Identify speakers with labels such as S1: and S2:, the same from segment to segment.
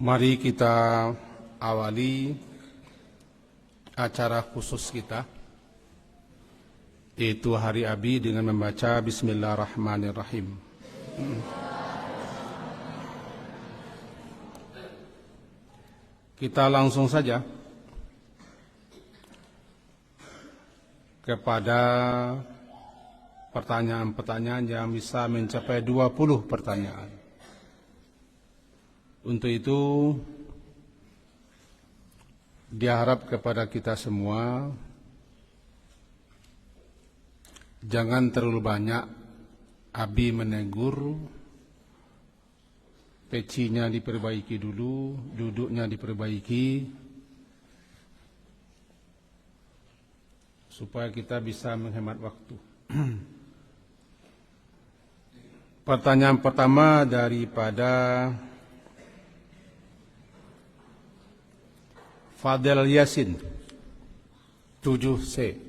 S1: Mari kita awali acara khusus kita, yaitu Hari Abi, dengan membaca Bismillahirrahmanirrahim. Kita langsung saja kepada pertanyaan-pertanyaan yang bisa mencapai 20 pertanyaan. Untuk itu, diharap kepada kita semua, jangan terlalu banyak Abi menegur, pecinya diperbaiki dulu, duduknya diperbaiki, supaya kita bisa menghemat waktu. Pertanyaan pertama daripada Fadel Yasin 7C.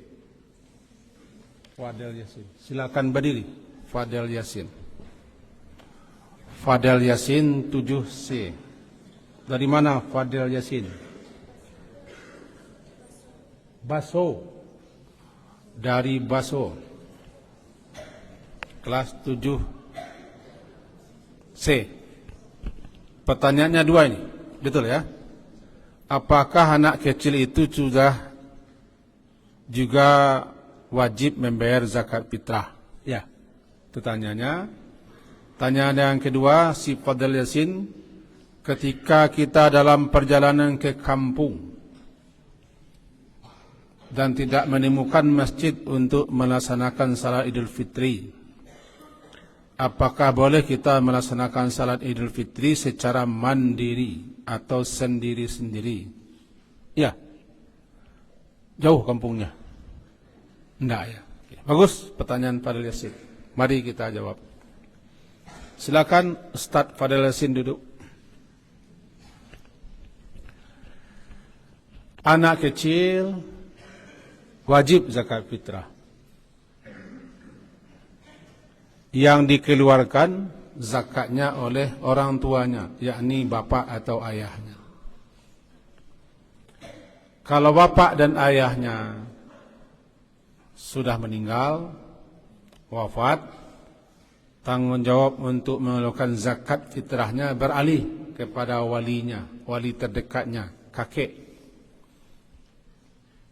S1: Fadel Yasin, silakan berdiri. Fadel Yasin. Fadel Yasin 7C. Dari mana Fadel Yasin? Baso. Dari Baso. Kelas 7C. Pertanyaannya dua ini, betul ya? Apakah anak kecil itu sudah juga wajib membayar zakat fitrah? Ya, itu tanyanya. Tanyaan yang kedua, si Fadel Yasin, ketika kita dalam perjalanan ke kampung dan tidak menemukan masjid untuk melaksanakan salat Idul Fitri, apakah boleh kita melaksanakan salat Idul Fitri secara mandiri atau sendiri-sendiri? Ya. Jauh kampungnya? Enggak ya. Bagus pertanyaan Fadel Yasin. Mari kita jawab. Silakan Ustaz Fadel Yasin duduk. Anak kecil wajib zakat fitrah. Yang dikeluarkan zakatnya oleh orang tuanya, yakni bapak atau ayahnya. Kalau bapak dan ayahnya sudah meninggal, wafat, tanggung jawab untuk mengeluarkan zakat fitrahnya beralih kepada walinya, wali terdekatnya, kakek.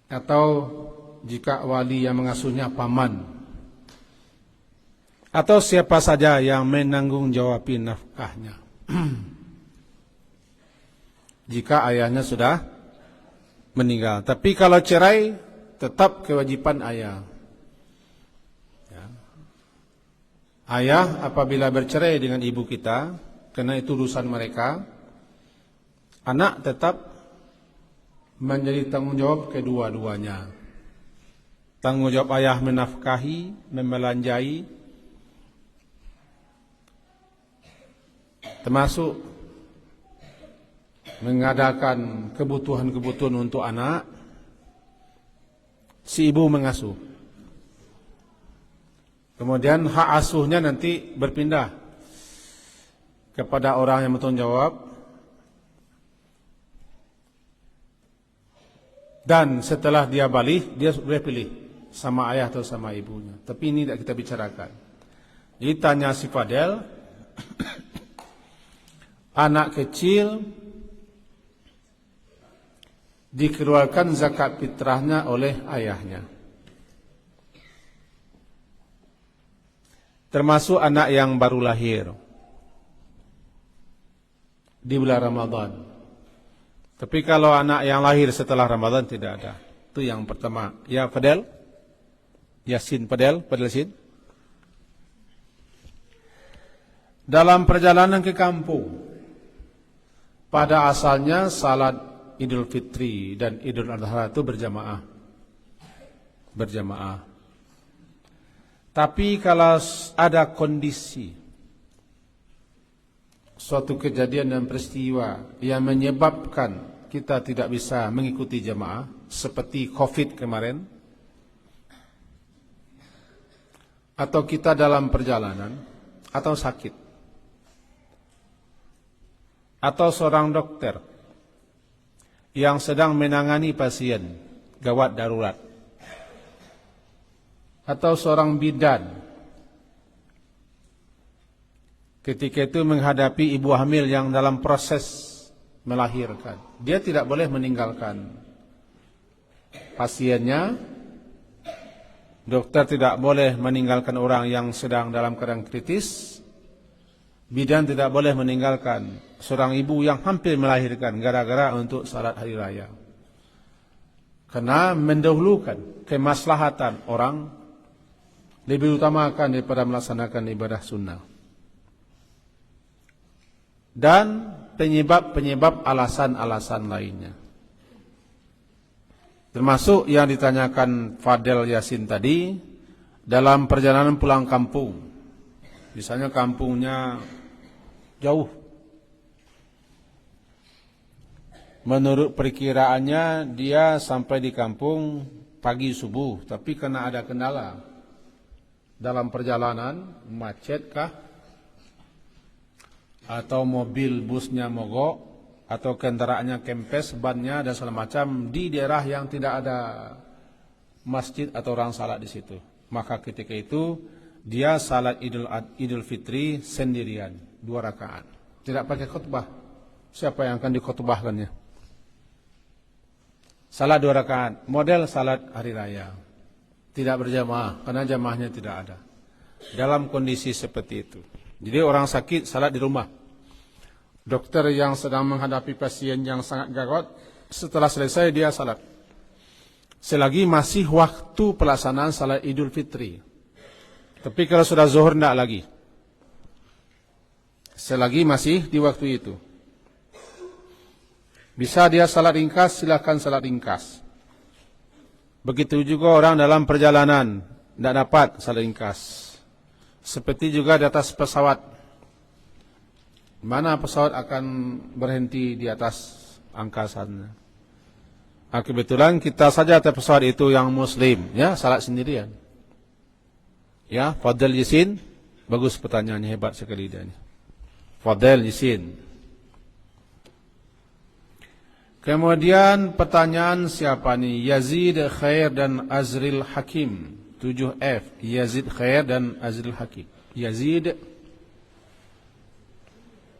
S1: Atau jika wali yang mengasuhnya paman, atau siapa saja yang menanggung jawabi nafkahnya. Jika ayahnya sudah meninggal. Tapi kalau cerai, tetap kewajiban ayah. Ya. Ayah apabila bercerai dengan ibu kita, karena itu urusan mereka, anak tetap menjadi tanggung jawab kedua-duanya. Tanggung jawab ayah menafkahi, membelanjai, termasuk mengadakan kebutuhan-kebutuhan untuk anak, si ibu mengasuh. Kemudian hak asuhnya nanti berpindah kepada orang yang bertanggung jawab, dan setelah dia balik, dia boleh pilih sama ayah atau sama ibunya. Tapi ini tidak kita bicarakan. Jadi tanya si Fadel, anak kecil dikeluarkan zakat fitrahnya oleh ayahnya, termasuk anak yang baru lahir di bulan Ramadan. Tapi kalau anak yang lahir setelah Ramadan tidak ada. Itu yang pertama. Ya Fadel Yasin, Fadel Yasin. Dalam perjalanan ke kampung, pada asalnya salat Idul Fitri dan Idul Adha itu berjamaah. Tapi kalau ada kondisi, suatu kejadian dan peristiwa yang menyebabkan kita tidak bisa mengikuti jamaah, seperti COVID kemarin, atau kita dalam perjalanan, atau sakit, atau seorang dokter yang sedang menangani pasien gawat darurat, atau seorang bidan ketika itu menghadapi ibu hamil yang dalam proses melahirkan, dia tidak boleh meninggalkan pasiennya. Dokter tidak boleh meninggalkan orang yang sedang dalam keadaan kritis. Bidan tidak boleh meninggalkan seorang ibu yang hampir melahirkan gara-gara untuk salat hari raya. Karena mendahulukan kemaslahatan orang lebih utamakan daripada melaksanakan ibadah sunnah. Dan penyebab-penyebab alasan-alasan lainnya. Termasuk yang ditanyakan Fadel Yasin tadi, dalam perjalanan pulang kampung. Misalnya kampungnya jauh. Menurut perkiraannya dia sampai di kampung pagi subuh, tapi karena ada kendala dalam perjalanan, macet kah? Atau mobil busnya mogok, atau kendaraannya kempes, bannya dan segala macam di daerah yang tidak ada masjid atau orang salat di situ. Maka ketika itu dia salat Idul Fitri sendirian 2 rakaat, tidak pakai khutbah. Siapa yang akan dikhutbahkannya? Salat 2 rakaat, model salat hari raya, tidak berjamaah karena jamaahnya tidak ada. Dalam kondisi seperti itu, jadi orang sakit salat di rumah. Dokter yang sedang menghadapi pasien yang sangat gawat, setelah selesai dia salat. Selagi masih waktu pelaksanaan salat Idul Fitri. Tapi kalau sudah zuhur tidak lagi. Selagi masih di waktu itu. Bisa dia salat ringkas, silakan salat ringkas. Begitu juga orang dalam perjalanan tidak dapat salat ringkas. Seperti juga di atas pesawat. Mana pesawat akan berhenti di atas angkasanya. Kebetulan kita saja atas pesawat itu yang muslim, ya, salat sendirian. Ya, Fadel Yasin, bagus pertanyaannya, hebat sekali dia. Fadel Yasin. Kemudian pertanyaan siapa nih? Yazid Khair dan Azril Hakim. 7F, Yazid Khair dan Azril Hakim. Yazid,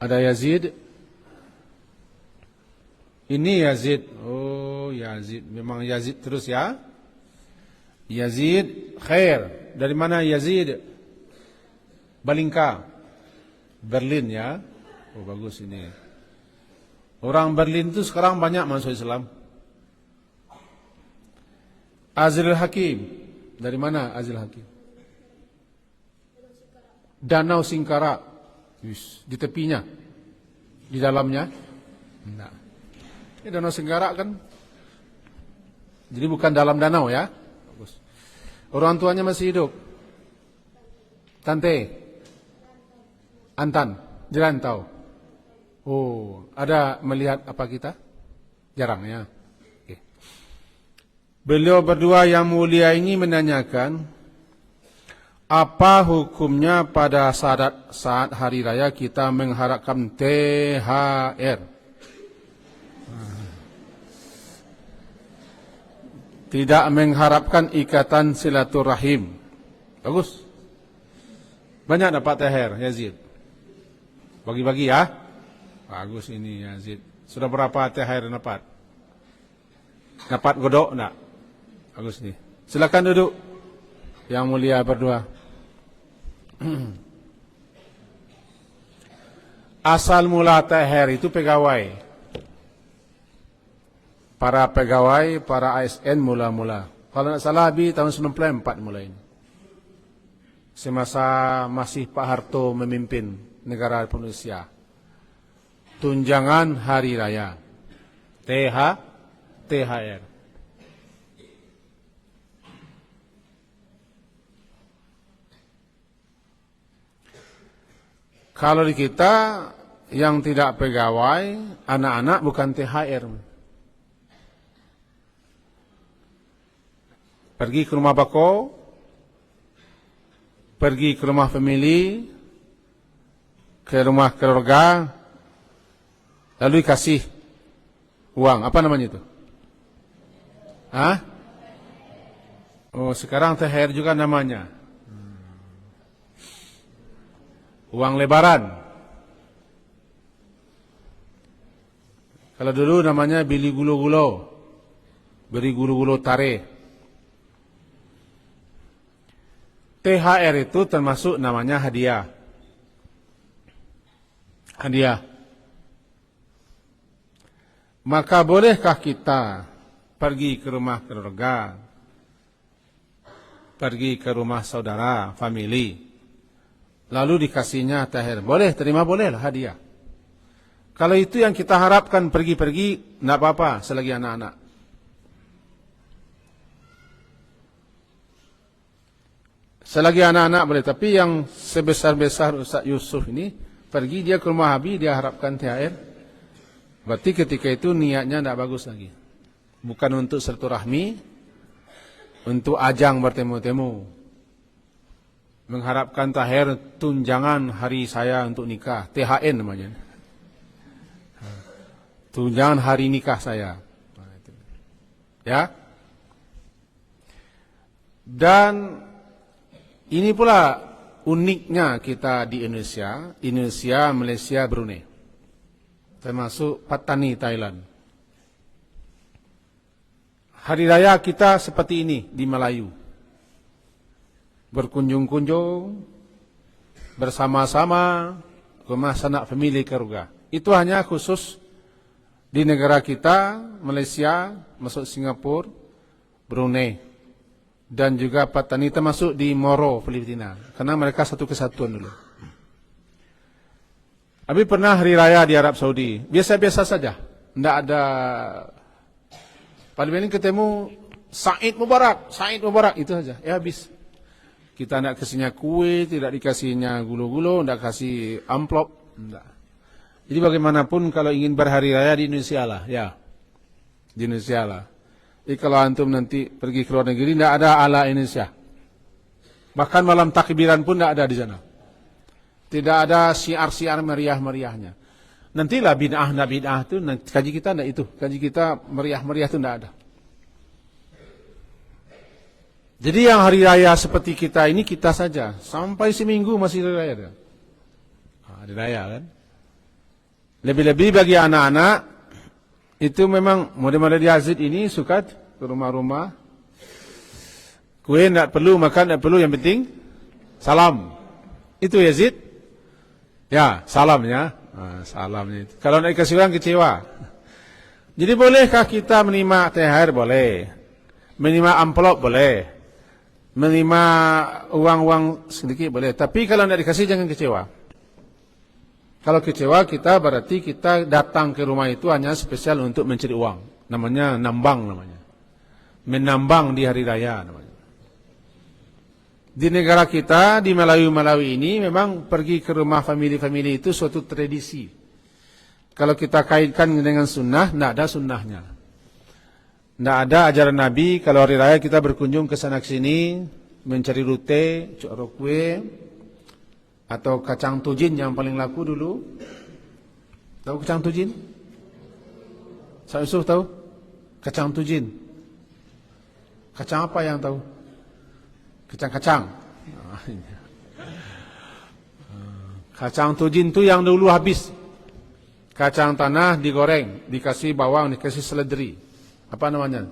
S1: ada Yazid. Ini Yazid. Oh, Yazid. Memang Yazid terus ya. Yazid Khair. Dari mana Yazid? Balingka. Berlin ya. Oh, bagus ini. Orang Berlin itu sekarang banyak masuk Islam. Azril Hakim. Dari mana Azril Hakim? Danau Singkara. Di tepinya, di dalamnya, enggak. Ini Danau Singkara kan, jadi bukan dalam danau ya. Bagus. Orang tuanya masih hidup. Tante, Antan, Jerantau. Oh, ada melihat apa kita? Jarang ya. Oke. Beliau berdua yang mulia ini menanyakan, apa hukumnya pada saat hari raya kita mengharapkan THR? Tidak mengharapkan ikatan silaturahim. Bagus. Banyak dapat THR, Yazid. Bagi-bagi ya. Bagus ini Yazid. Sudah berapa THR dapat? Dapat godok enggak? Bagus nih. Silakan duduk. Yang mulia berdua. Asal mula THR itu pegawai. Para pegawai, para ASN mula-mula. Kalau tidak salah di tahun 94 mulai ini. Semasa masih Pak Harto memimpin negara Indonesia. Tunjangan hari raya. THR. Kalau di kita yang tidak pegawai, anak-anak bukan THR. Pergi ke rumah bako, pergi ke rumah family, ke rumah keluarga, lalu dikasih uang. Apa namanya itu? Hah? Oh, sekarang THR juga namanya. Uang lebaran. Kalau dulu namanya beli gulo-gulo. Beri gulo-gulo tare. THR itu termasuk namanya hadiah. Hadiah. Maka bolehkah kita pergi ke rumah keluarga, pergi ke rumah saudara, family, lalu dikasihnya THR? Boleh, terima bolehlah hadiah. Kalau itu yang kita harapkan pergi-pergi, tidak apa-apa selagi anak-anak. Selagi anak-anak boleh, tapi yang sebesar-besar Ustaz Yusuf ini, pergi dia ke rumah Habib, dia harapkan THR. Berarti ketika itu niatnya tidak bagus lagi. Bukan untuk silaturahmi, untuk ajang bertemu-temu. Mengharapkan THR tunjangan hari saya untuk nikah, THN namanya. Tunjangan hari nikah saya. Ya. Dan ini pula uniknya kita di Indonesia, Malaysia, Brunei. Termasuk Patani, Thailand. Hari raya kita seperti ini di Melayu. Berkunjung-kunjung, bersama-sama, rumah sanak famili keluarga. Itu hanya khusus di negara kita, Malaysia, masuk Singapura, Brunei. Dan juga Patani termasuk di Moro, Filipina. Karena mereka satu kesatuan dulu. Habis pernah hari raya di Arab Saudi. Biasa-biasa saja. Tidak ada. Paling ini ketemu Said Mubarak. Itu saja. Ya habis. Kita tidak kasihnya kue, tidak dikasihnya gulo-gulo, tidak kasih amplop. Tidak. Jadi bagaimanapun kalau ingin berhari raya di Indonesia lah. Ya. Di Indonesia lah. Jadi kalau antum nanti pergi ke luar negeri, tidak ada ala Indonesia. Bahkan malam takbiran pun tidak ada di sana. Tidak ada siar-siar meriah-meriahnya. Nantilah bid'ah itu, kaji kita tidak itu. Kaji kita meriah-meriah itu tidak ada. Jadi yang hari raya seperti kita ini, kita saja. Sampai seminggu masih hari raya. Hari raya kan. Lebih-lebih bagi anak-anak, itu memang model-model Yazid ini suka ke rumah-rumah. Kue tidak perlu, makan tidak perlu, yang penting salam. Itu Yazid. Ya, salamnya. Salamnya itu. Kalau tidak dikasih orang kecewa. Jadi bolehkah kita menerima THR? Boleh. Menerima amplop? Boleh. Menerima uang-uang sedikit? Boleh. Tapi kalau tidak dikasih jangan kecewa. Kalau kecewa kita berarti kita datang ke rumah itu hanya spesial untuk mencari uang. Namanya nambang namanya. Menambang di hari raya namanya. Di negara kita, di Melayu ini memang pergi ke rumah famili-famili itu suatu tradisi. Kalau kita kaitkan dengan sunnah, tidak ada sunnahnya. Tidak ada ajaran Nabi, kalau hari raya kita berkunjung ke sana ke sini, mencari rute, cok kue, atau kacang tujin yang paling laku dulu. Tahu kacang tujin? Saya Yusuf tahu? Kacang tujin. Kacang apa yang tahu? Kacang-kacang. Kacang tujin itu yang dulu habis. Kacang tanah digoreng, dikasih bawang, dikasih seledri. Apa namanya?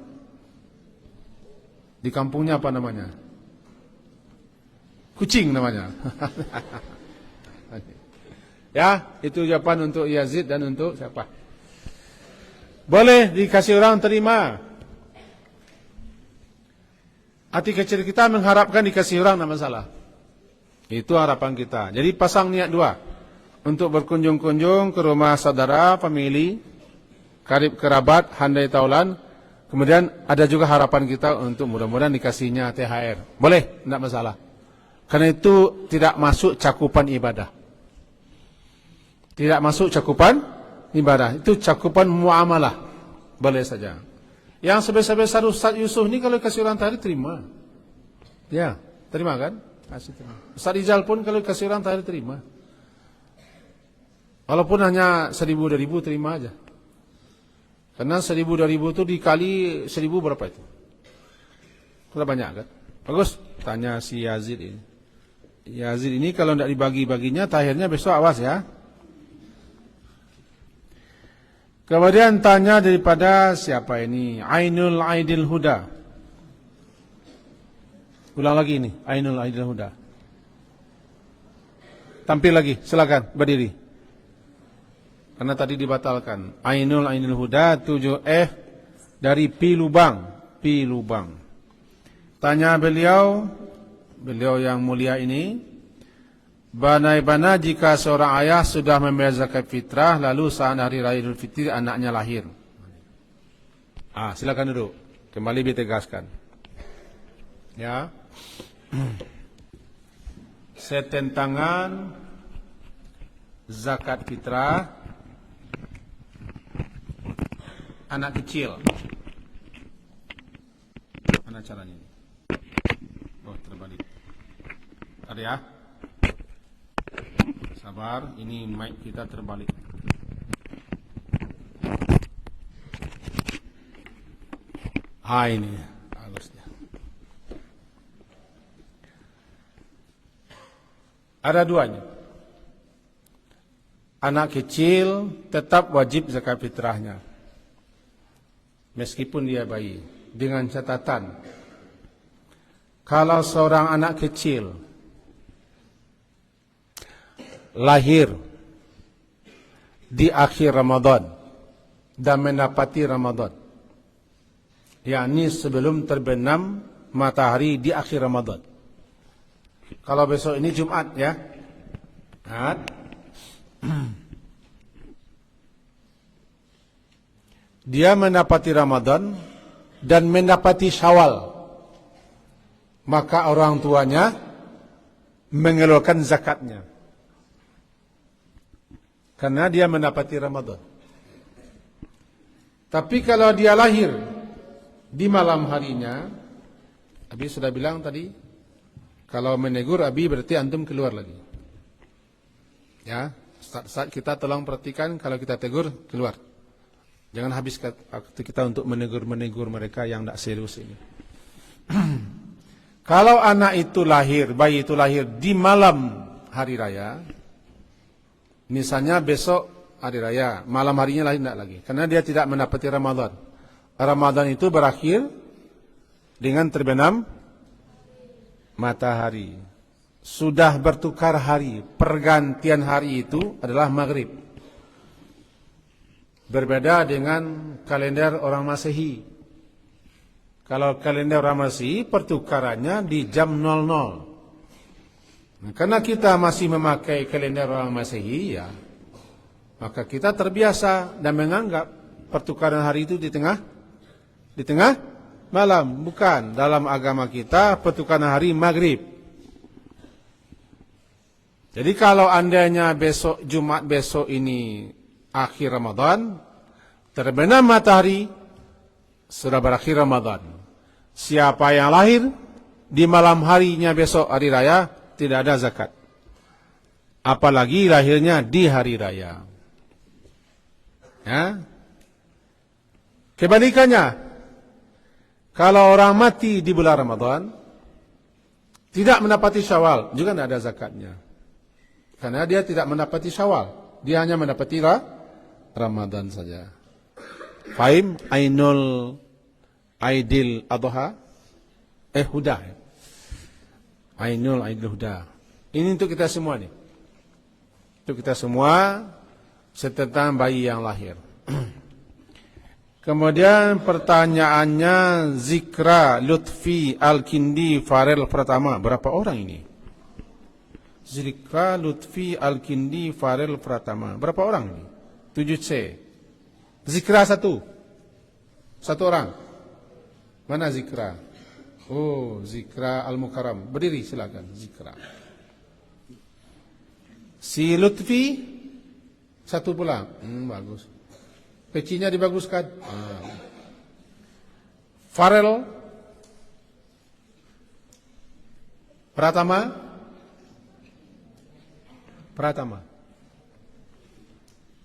S1: Di kampungnya apa namanya? Kucing namanya. Ya, itu jawaban untuk Yazid dan untuk siapa? Boleh dikasih orang terima. Hati kecil kita mengharapkan dikasih orang, tidak masalah. Itu harapan kita. Jadi pasang niat dua. Untuk berkunjung-kunjung ke rumah saudara, famili, karib kerabat, handai taulan. Kemudian ada juga harapan kita untuk mudah-mudahan dikasihnya THR. Boleh, tidak masalah. Karena itu tidak masuk cakupan ibadah. Tidak masuk cakupan ibadah. Itu cakupan muamalah. Boleh saja. Yang sebesar-besar Ustaz Yusuf ini kalau kasih orang tadi terima. Ya, terima kan? Kasih terima. Ustaz Rizal pun kalau kasih orang tadi terima. Walaupun hanya 1.000-2.000 terima aja. Karena 1.000-2.000 itu dikali 1.000 berapa itu? Sudah banyak kan? Bagus, tanya si Yazid ini. Yazid ini kalau tidak dibagi-baginya, akhirnya besok awas ya. Kemudian tanya daripada siapa ini? Ainul Aidil Huda. Ulang lagi ini, Ainul Aidil Huda. Tampil lagi, silakan berdiri. Karena tadi dibatalkan. Ainul Aidil Huda 7F dari Pi Lubang. Pi Lubang. Tanya beliau yang mulia ini, bagaimana jika seorang ayah sudah membayar zakat fitrah lalu saat hari raya Idul Fitri anaknya lahir? Silakan duduk. Kembali ditegaskan. Ya. Setentangan zakat fitrah anak kecil. Mana caranya ini? Oh, terbalik. Ada ya? Sabar, ini mic kita terbalik. Ini bagusnya. Ada duanya. Anak kecil tetap wajib zakat fitrahnya, meskipun dia bayi, dengan catatan kalau seorang anak kecil lahir di akhir Ramadan dan mendapati Ramadan, yakni sebelum terbenam matahari di akhir Ramadan. Kalau besok ini Jumat ya, dia mendapati Ramadan dan mendapati Syawal, maka orang tuanya mengeluarkan zakatnya karena dia mendapati Ramadan. Tapi kalau dia lahir di malam harinya, Abi sudah bilang tadi, kalau menegur Abi berarti antum keluar lagi. Ya, saat kita tolong perhatikan, kalau kita tegur keluar. Jangan habis waktu kita untuk menegur mereka yang tidak serius ini. Kalau anak itu lahir, bayi itu lahir di malam hari raya, misalnya besok hari raya, malam harinya lahir tidak lagi, karena dia tidak mendapati Ramadan. Ramadan itu berakhir dengan terbenam matahari. Sudah bertukar hari, pergantian hari itu adalah maghrib. Berbeda dengan kalender orang Masehi. Kalau kalender orang Masehi pertukarannya di jam 00. Nah, karena kita masih memakai kalender orang Masehi, ya, maka kita terbiasa dan menganggap pertukaran hari itu di tengah malam. Bukan, dalam agama kita pertukaran hari maghrib. Jadi kalau andainya besok Jumat besok ini akhir Ramadan, terbenam matahari, sudah berakhir Ramadan. Siapa yang lahir di malam harinya besok hari raya, tidak ada zakat. Apalagi lahirnya di hari raya. Ya. Kebalikannya, kalau orang mati di bulan Ramadan, tidak mendapati Syawal, juga tidak ada zakatnya. Karena dia tidak mendapati Syawal, dia hanya mendapati Ramadan saja. Fahim? Ainul Aidil Adha? Huda. Ainul Aidil Huda. Ini untuk kita semua nih. Untuk kita semua, tentang bayi yang lahir. Kemudian pertanyaannya, Zikra Lutfi Al-Kindi Farel Pratama. Berapa orang ini? Zikra Lutfi Al-Kindi Farel Pratama. Berapa orang ini? 7C. Zikra satu orang. Mana Zikra? Oh, Zikra Al-Mukarram. Berdiri silakan, Zikra. Si Lutfi satu pula. Bagus. Pecinya dibaguskan. Farel Pratama.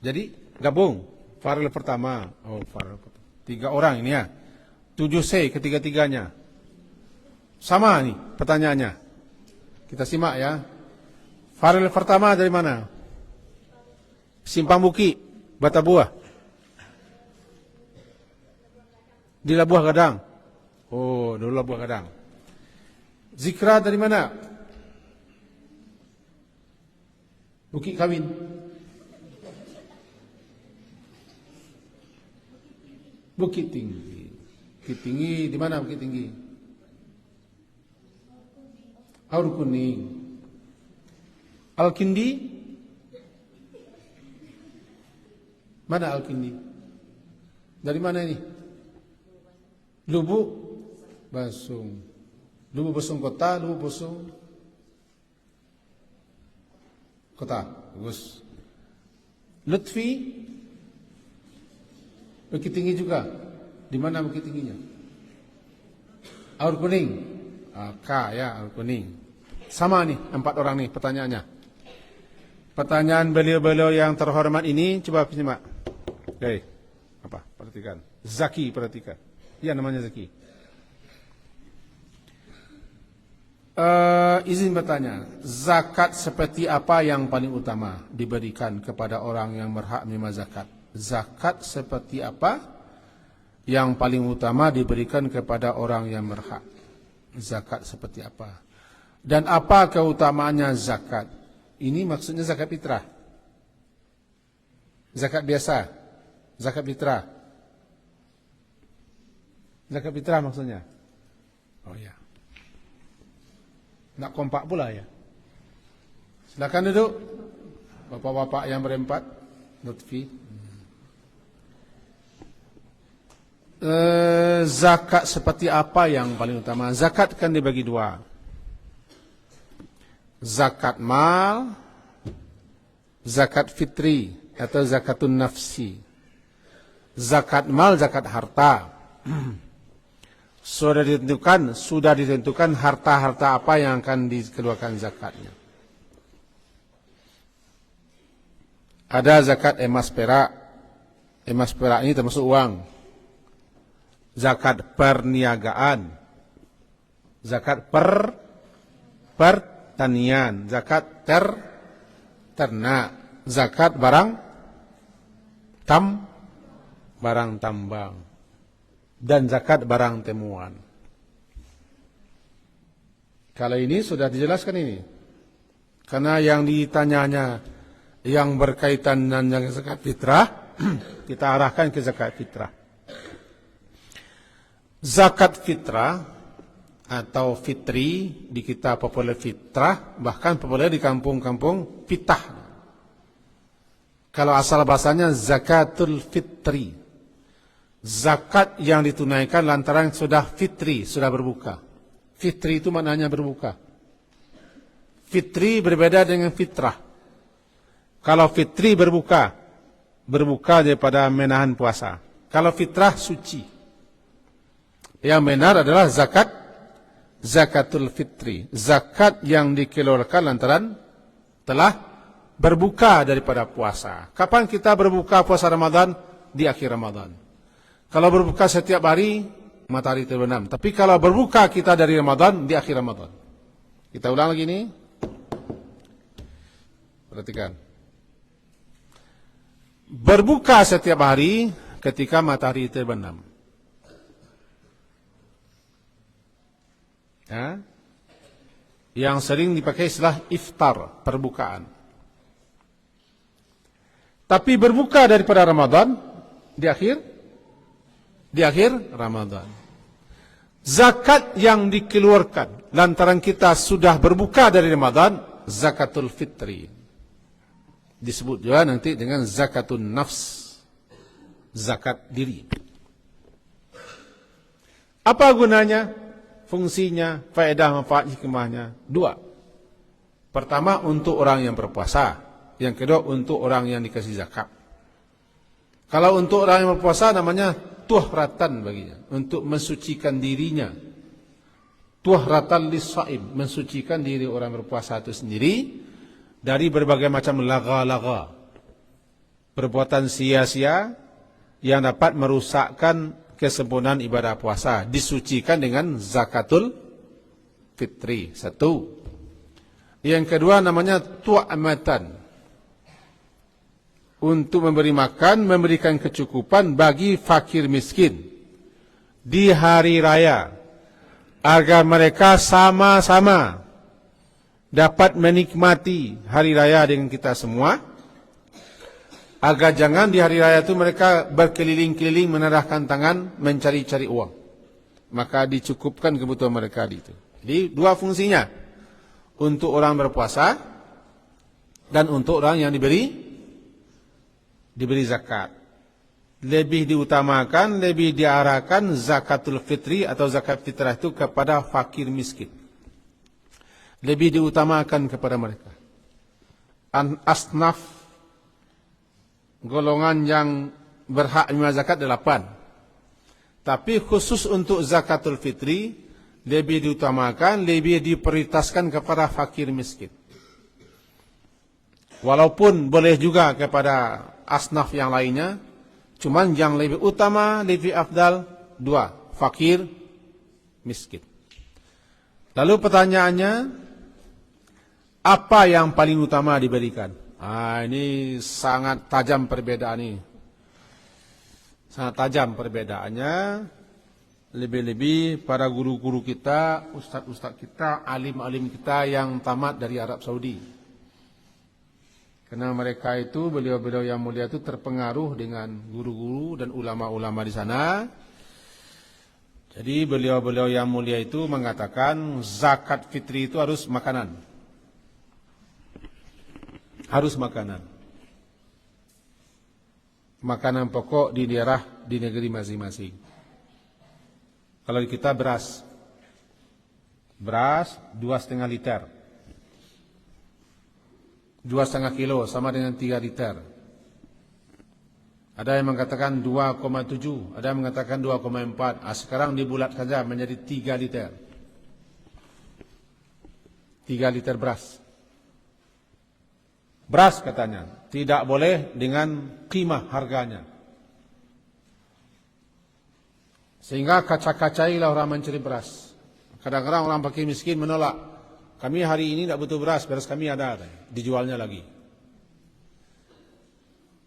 S1: Jadi gabung. Faril pertama. Oh, faril pertama. 3 orang ini ya. 7C ketiga-tiganya. Sama nih pertanyaannya. Kita simak ya. Faril pertama dari mana? Simpang Bukit, Batabuah. Di Labuah Gadang. Oh, dulu Labuah Gadang. Zikra dari mana? Bukit Kawin. Bukit Tinggi. Bukit Tinggi di mana Bukit Tinggi? Aur Kuning. Al-Kindi? Mana Al-Kindi? Dari mana ini? Lubuk Basung. Lubuk Basung kota, Lubuk Basung kota. Bagus. Lutfi? Bukit Tinggi juga. Di mana Bukit Tingginya? Aur Kuning. K ya, Aur Kuning. Sama nih 4 orang nih pertanyaannya. Pertanyaan beliau-beliau yang terhormat ini coba simak. Oke. Apa? Perhatikan. Zaki, perhatikan. Iya namanya Zaki. Izin bertanya, zakat seperti apa yang paling utama diberikan kepada orang yang berhak menerima zakat? Zakat seperti apa yang paling utama diberikan kepada orang yang berhak? Zakat seperti apa? Dan apa keutamaannya zakat? Ini maksudnya zakat fitrah. Zakat biasa. Zakat fitrah. Zakat fitrah maksudnya. Oh ya. Nak kompak pula ya. Silakan duduk. Bapak-bapak yang berempat. Lutfi. Zakat seperti apa yang paling utama? Zakat kan dibagi 2. Zakat mal, zakat fitri atau zakatun nafsi. Zakat mal, zakat harta. Sudah ditentukan harta-harta apa yang akan dikeluarkan zakatnya. Ada zakat emas perak. Emas perak ini termasuk uang. Zakat perniagaan. Zakat pertanian, zakat ternak, zakat barang tambang, dan zakat barang temuan. Kalau ini sudah dijelaskan ini. Karena yang ditanyanya yang berkaitan dengan zakat fitrah, kita arahkan ke zakat fitrah. Zakat fitrah atau fitri di kita populer fitrah, bahkan populer di kampung-kampung fitah. Kalau asal bahasanya zakatul fitri, zakat yang ditunaikan lantaran sudah fitri, sudah berbuka. Fitri itu maknanya berbuka. Fitri berbeda dengan fitrah. Kalau fitri berbuka daripada menahan puasa. Kalau fitrah suci. Yang benar adalah zakatul fitri, zakat yang dikeluarkan lantaran telah berbuka daripada puasa. Kapan kita berbuka puasa Ramadan? Di akhir Ramadan. Kalau berbuka setiap hari, matahari terbenam. Tapi kalau berbuka kita dari Ramadan, di akhir Ramadan. Kita ulang lagi ini. Perhatikan. Berbuka setiap hari ketika matahari terbenam. Ya. Yang sering dipakai istilah iftar, perbukaan. Tapi berbuka daripada Ramadan di akhir Ramadan. Zakat yang dikeluarkan lantaran kita sudah berbuka dari Ramadan, zakatul fitri. Disebut juga nanti dengan zakatun nafs, zakat diri. Apa gunanya? Fungsinya, faedah, manfaat, hikmahnya 2. Pertama untuk orang yang berpuasa, yang kedua untuk orang yang dikasih zakat. Kalau untuk orang yang berpuasa namanya tuhratan baginya, untuk mensucikan dirinya. Tuhratan lis-shaim, mensucikan diri orang berpuasa itu sendiri dari berbagai macam laga-laga. perbuatan sia-sia yang dapat merusakkan kesempurnaan ibadah puasa, disucikan dengan zakatul fitri. Satu. Yang kedua namanya tu'amatan, untuk memberi makan, memberikan kecukupan bagi fakir miskin di hari raya, agar mereka sama-sama dapat menikmati hari raya dengan kita semua, agar jangan di hari raya itu mereka berkeliling-keliling menadahkan tangan mencari-cari uang, maka dicukupkan kebutuhan mereka di itu. Jadi dua fungsinya, untuk orang berpuasa dan untuk orang yang diberi zakat. Lebih diutamakan, lebih diarahkan zakatul fitri atau zakat fitrah itu kepada fakir miskin. Lebih diutamakan kepada mereka. Asnaf, golongan yang berhak menerima zakat 8. Tapi khusus untuk zakatul fitri, lebih diutamakan, lebih diprioritaskan kepada fakir miskin. Walaupun boleh juga kepada asnaf yang lainnya, cuman yang lebih utama, lebih afdal, 2, fakir miskin. Lalu pertanyaannya, apa yang paling utama diberikan? Ini sangat tajam perbedaan ini. Sangat tajam perbedaannya. Lebih-lebih para guru-guru kita, ustaz-ustaz kita, alim-alim kita yang tamat dari Arab Saudi. Karena mereka itu, beliau-beliau yang mulia itu terpengaruh dengan guru-guru dan ulama-ulama di sana. Jadi beliau-beliau yang mulia itu mengatakan zakat fitri itu harus makanan. Harus makanan. Makanan pokok di daerah, di negeri masing-masing. Kalau di kita beras. Beras 2,5 liter. 2,5 kilo sama dengan 3 liter. Ada yang mengatakan 2,7, ada yang mengatakan 2,4. Sekarang dibulatkan saja menjadi 3 liter. 3 liter beras. Beras katanya tidak boleh dengan qimah harganya. Sehingga kacak-kacailah orang mencari beras. Kadang-kadang orang fakir miskin menolak. Kami hari ini tidak butuh beras, beras kami ada, dijualnya lagi.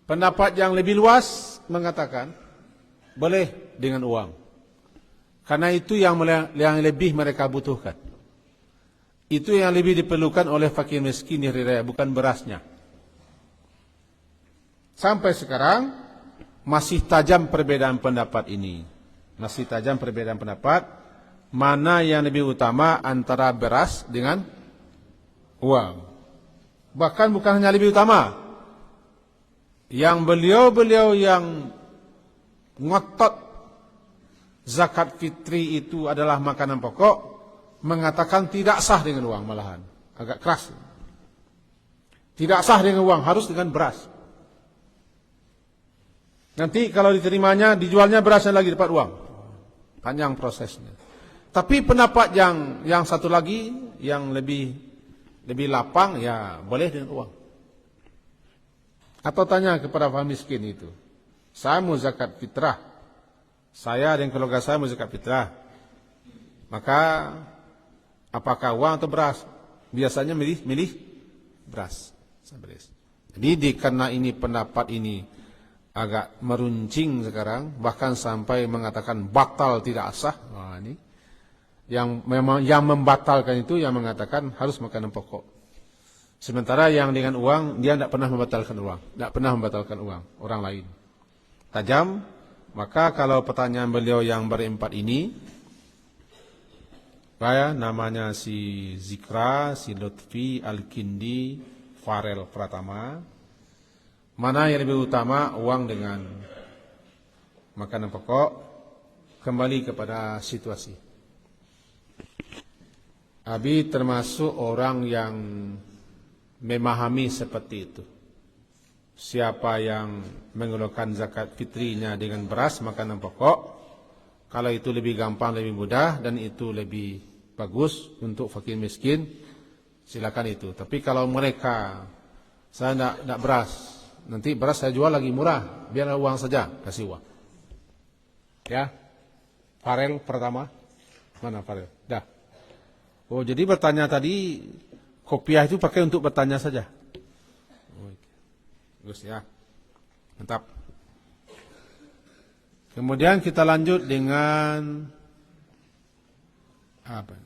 S1: Pendapat yang lebih luas mengatakan boleh dengan uang. Karena itu yang lebih mereka butuhkan. Itu yang lebih diperlukan oleh fakir miskin di hari raya, bukan berasnya. Sampai sekarang masih tajam perbedaan pendapat ini. Masih tajam perbedaan pendapat. Mana yang lebih utama antara beras dengan uang. Bahkan bukan hanya lebih utama. Yang beliau-beliau yang ngotot zakat fitri itu adalah makanan pokok, mengatakan tidak sah dengan uang malahan. Agak keras. Tidak sah dengan uang, harus dengan beras. Nanti kalau diterimanya, dijualnya berasnya lagi dapat uang. Panjang prosesnya. Tapi pendapat yang satu lagi yang lebih lapang, ya boleh dengan uang. Atau tanya kepada fakir miskin itu, saya mau zakat fitrah, saya dan keluarga saya mau zakat fitrah, maka apakah uang atau beras? Biasanya milih beras. Jadi karena ini pendapat ini agak meruncing sekarang, bahkan sampai mengatakan batal tidak sah. Nah, ini yang membatalkan itu yang mengatakan harus makanan pokok. Sementara yang dengan uang dia tidak pernah membatalkan uang, tidak pernah membatalkan uang orang lain. Tajam. Maka kalau pertanyaan beliau yang berempat ini, namanya si Zikra, si Lutfi, Al-Kindi, Farel Pratama, mana yang lebih utama, uang dengan makanan pokok? Kembali kepada situasi. Abi termasuk orang yang memahami seperti itu. Siapa yang mengeluarkan zakat fitrinya dengan beras, makanan pokok, kalau itu lebih gampang, lebih mudah, dan itu lebih bagus untuk fakir miskin, silakan itu. Tapi kalau mereka, saya tidak beras, Nanti beras saya jual lagi murah, biar uang saja, kasih uang. Ya, farel pertama, mana farel? Dah. Oh, jadi bertanya tadi, kopiah itu pakai untuk bertanya saja. Oh, bagus ya, mantap. Kemudian kita lanjut dengan apa?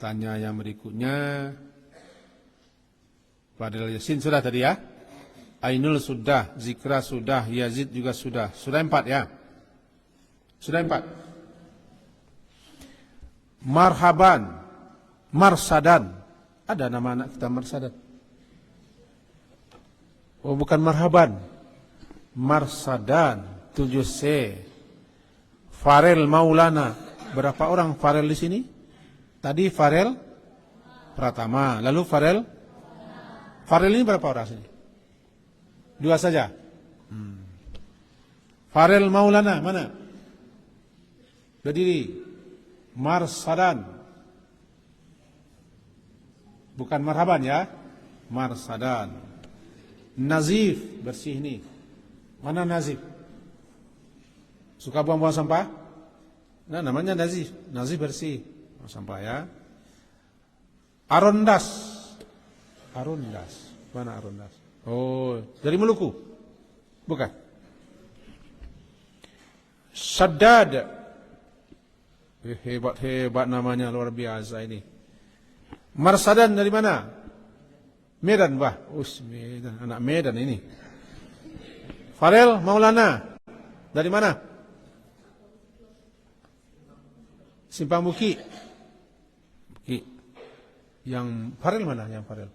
S1: Tanya yang berikutnya. Fadil Yasin sudah tadi ya. Ainul sudah, Zikra sudah, Yazid juga sudah. Sudah 4 ya. Sudah 4. Marhaban, Marsadan. Ada nama anak kita Marsadan. Oh, bukan Marhaban. Marsadan, 7C. Farel Maulana. Berapa orang Farel di sini? Tadi Farel Pratama, lalu Farel ini berapa orang sini? 2 saja. Farel Maulana mana? Berdiri. Marsadan. Bukan Marhaban ya. Marsadan. Nazif, bersih ini. Mana Nazif? Suka buang-buang sampah? Nah, namanya Nazif. Nazif bersih. Buang sampah ya. Arondas. Arondas. Mana Arondas? Oh, dari Maluku? Bukan. Saddad. Hebat namanya, luar biasa ini. Marsadan dari mana? Medan, bah. Medan, anak Medan ini. Farel Maulana. Dari mana? Simpang Buki. Buki. Yang Farel mana? Yang Farel?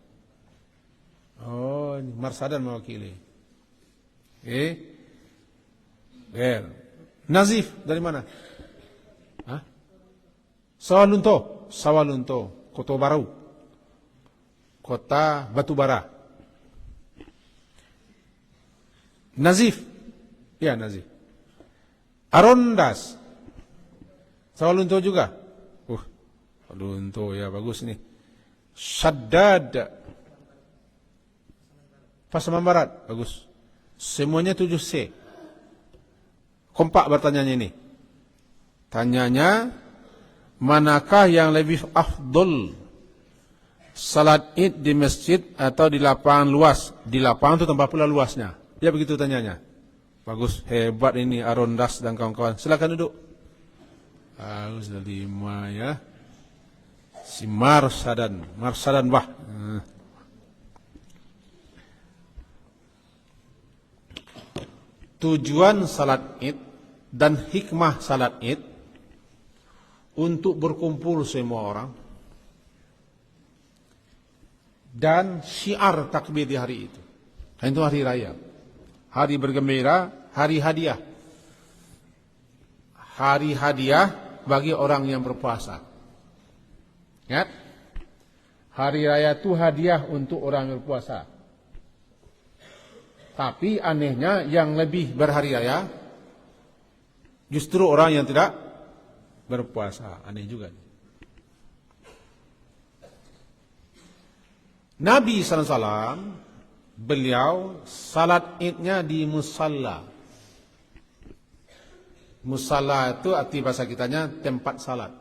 S1: Oh, ini Marsadan mewakili. Nazif dari mana? Hah? Sawalunto, Kota Baru, Kota Batubara. Nazif, ya Nazif. Arondas, Sawalunto juga. Sawalunto ya bagus nih. Saddad, Pasaman Barat, bagus. Semuanya 7C. Kompak bertanyanya ini. Tanyanya, manakah yang lebih afdol? Salat Id di masjid atau di lapangan luas? Di lapangan itu tambah pula luasnya. Ya begitu tanyanya. Bagus, hebat ini Arondas dan kawan-kawan. Silakan duduk. Bagus, 5 ya. Si Marsadan bah. Tujuan salat Id dan hikmah salat Id untuk berkumpul semua orang dan syiar takbir di hari itu. Itu hari raya, hari bergembira, hari hadiah. Hari hadiah bagi orang yang berpuasa. Ya? Hari raya itu hadiah untuk orang yang berpuasa. Tapi anehnya yang lebih berhari raya justru orang yang tidak berpuasa. Aneh juga. Nabi SAW, beliau salat idnya di musalla. Musalla itu arti bahasa kitanya tempat salat.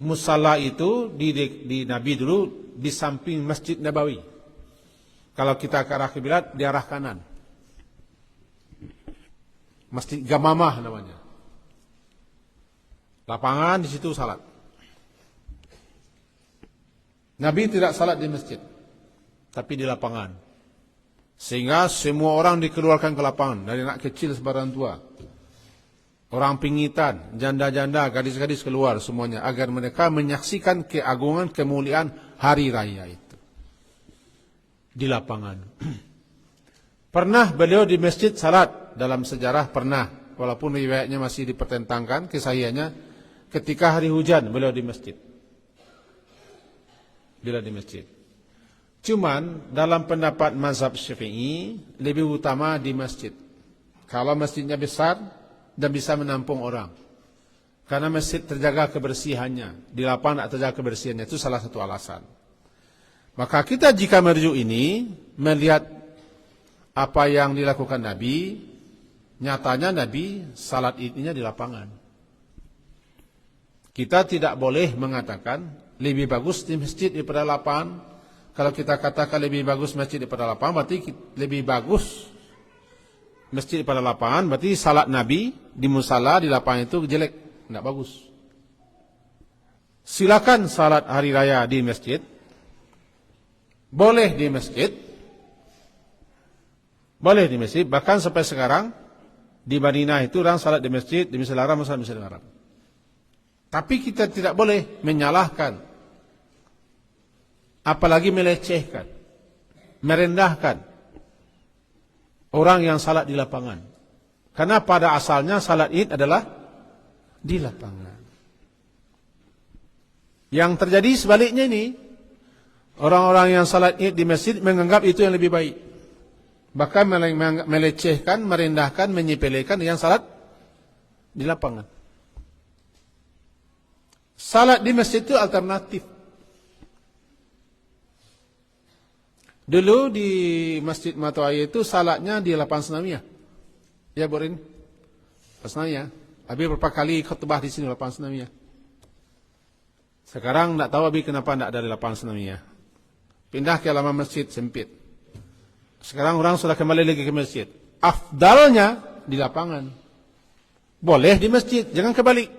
S1: Musalla itu di Nabi dulu di samping Masjid Nabawi. Kalau kita ke arah kiblat di arah kanan. Masjid Gamamah namanya. Lapangan di situ salat. Nabi tidak salat di masjid, tapi di lapangan. Sehingga semua orang dikeluarkan ke lapangan, dari anak kecil sampai orang tua. Orang pingitan, janda-janda, gadis-gadis keluar semuanya agar mereka menyaksikan keagungan, kemuliaan hari raya itu. Di lapangan. Pernah beliau di masjid salat, dalam sejarah pernah, walaupun riwayatnya masih dipertentangkan kesahihannya, ketika hari hujan beliau di masjid. Bila di masjid. Cuman dalam pendapat mazhab Syafi'i lebih utama di masjid. Kalau masjidnya besar dan bisa menampung orang. Karena masjid terjaga kebersihannya, di lapangan tak terjaga kebersihannya, itu salah satu alasan. Maka kita jika merujuk ini, melihat apa yang dilakukan Nabi, nyatanya Nabi salat idnya di lapangan. Kita tidak boleh mengatakan lebih bagus di masjid daripada lapangan. Kalau kita katakan lebih bagus masjid daripada lapangan, berarti lebih bagus masjid daripada lapangan, berarti salat Nabi di musala di lapangan itu jelek, tidak bagus. Silakan salat hari raya di masjid, boleh di masjid, boleh di masjid. Bahkan sampai sekarang di Madinah itu orang salat di masjid, di Masjidil Haram, salat di Masjidil Haram. Tapi kita tidak boleh menyalahkan, apalagi melecehkan, merendahkan orang yang salat di lapangan. Karena pada asalnya salat Id adalah di lapangan. Yang terjadi sebaliknya ini, orang-orang yang salat Id di masjid menganggap itu yang lebih baik. Bahkan melecehkan, merendahkan, menyepelekan yang salat di lapangan. Salat di masjid itu alternatif. Dulu di Masjid Mata Air itu salatnya di lapangan Senamiyah. Ya, Borin? Senamiyah. Habis berapa kali khutbah di sini lapangan Senamiyah. Sekarang tidak tahu Abi kenapa tidak ada di lapangan Senamiyah. Pindah ke halaman masjid sempit. Sekarang orang sudah kembali lagi ke masjid. Afdalnya di lapangan. Boleh di masjid, jangan kebalik.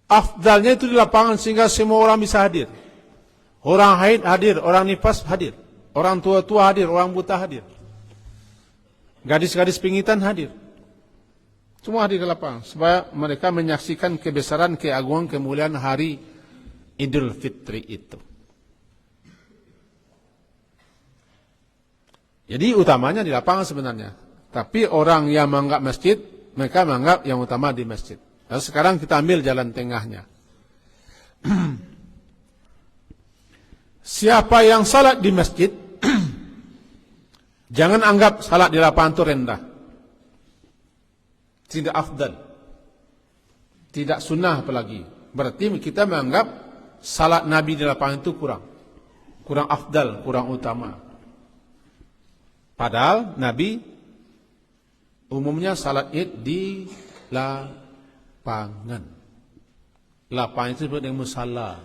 S1: Afdalnya itu di lapangan sehingga semua orang bisa hadir. Orang haid hadir, orang nifas hadir. Orang tua-tua hadir, orang buta hadir. Gadis-gadis pingitan hadir. Semua hadir ke lapangan supaya mereka menyaksikan kebesaran, keagungan, kemuliaan hari Idul Fitri itu. Jadi utamanya di lapangan sebenarnya. Tapi orang yang menganggap masjid, mereka menganggap yang utama di masjid. Lalu sekarang kita ambil jalan tengahnya. Siapa yang salat di masjid, jangan anggap salat di lapangan itu rendah. Tidak afdal. Tidak sunnah apalagi. Berarti kita menganggap salat Nabi di lapangan itu kurang. Kurang afdal, kurang utama. Padahal Nabi umumnya salat Id di lapangan. Lapangan itu disebut dengan musalla.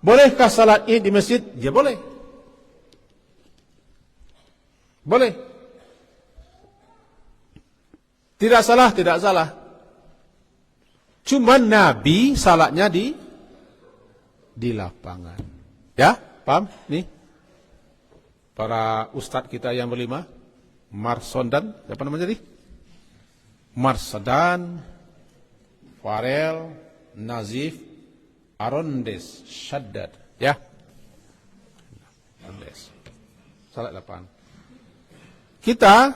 S1: Bolehkah salat Id di masjid? Ya boleh. Boleh. Tidak salah, tidak salah. Cuma Nabi salatnya di lapangan. Ya, paham? Nih. Para ustadz kita yang berlima, Marsondan, siapa namanya tadi? Marsadan, Farel, Nazif, Arondes, Shaddad, ya. Arondes. Salat lapangan. Kita,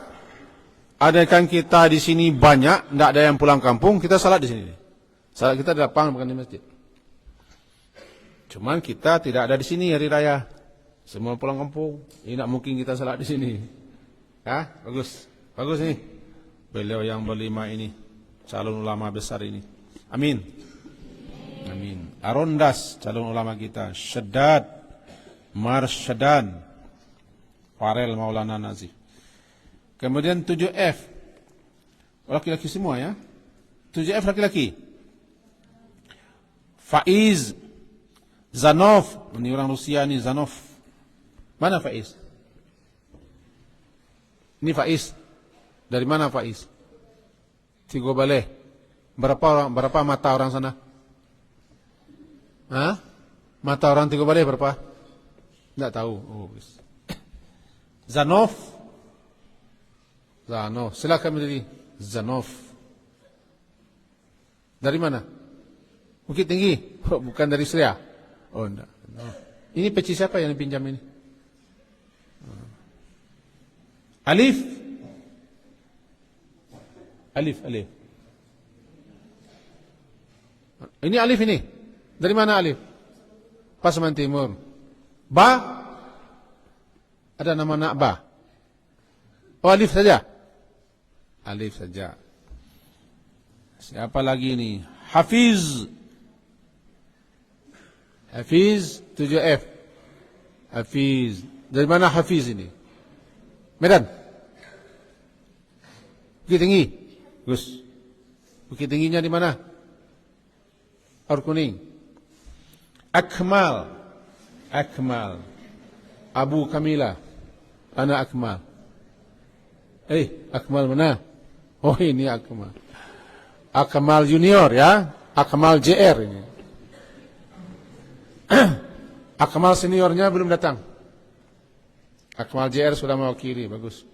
S1: adakan kita di sini banyak, tidak ada yang pulang kampung, kita salat di sini. Salat kita di lapangan bukan di masjid. Cuman kita tidak ada di sini hari raya. Semua pulang kampung. Ini tidak mungkin kita salat di sini. Ya, bagus. Bagus ini. Beliau yang berlima ini, calon ulama besar ini. Amin. Amin. Arondas, calon ulama kita. Shaddad, Marsyadan, Farel Maulana Nazif. Kemudian 7F. Laki-laki semua ya. 7F laki-laki. Faiz, Zanov. Ini orang Rusia ini, Zanov. Mana Faiz? Ini Faiz. Dari mana Faiz? Tigo Baleh. Berapa mata orang sana? Hah? Mata orang Tigo Baleh berapa? Tidak tahu. Oh, Zanov. Zanov. Silakan berdiri. Zanov. Dari mana? Bukit Tinggi. Oh, bukan dari Syria. Oh, enggak. No. Ini peci siapa yang dipinjam ini? Alif. Alif. Ini Alif ini. Dari mana Alif? Pasaman Timur. Ba? Ada nama nak Ba? Oh, Alif saja. Alif saja. Siapa lagi ini? Hafiz. Hafiz 7F. Hafiz. Dari mana Hafiz ini? Medan. Bukit Tinggi. Gus. Bukit Tingginya di mana? Aur Kuning. Akmal. Akmal. Abu Kamila. Anak Akmal. Akmal mana? Oh, ini Akmal. Akmal Junior ya. Akmal JR ini. Akmal seniornya belum datang. Akmal JR sudah mewakili, bagus.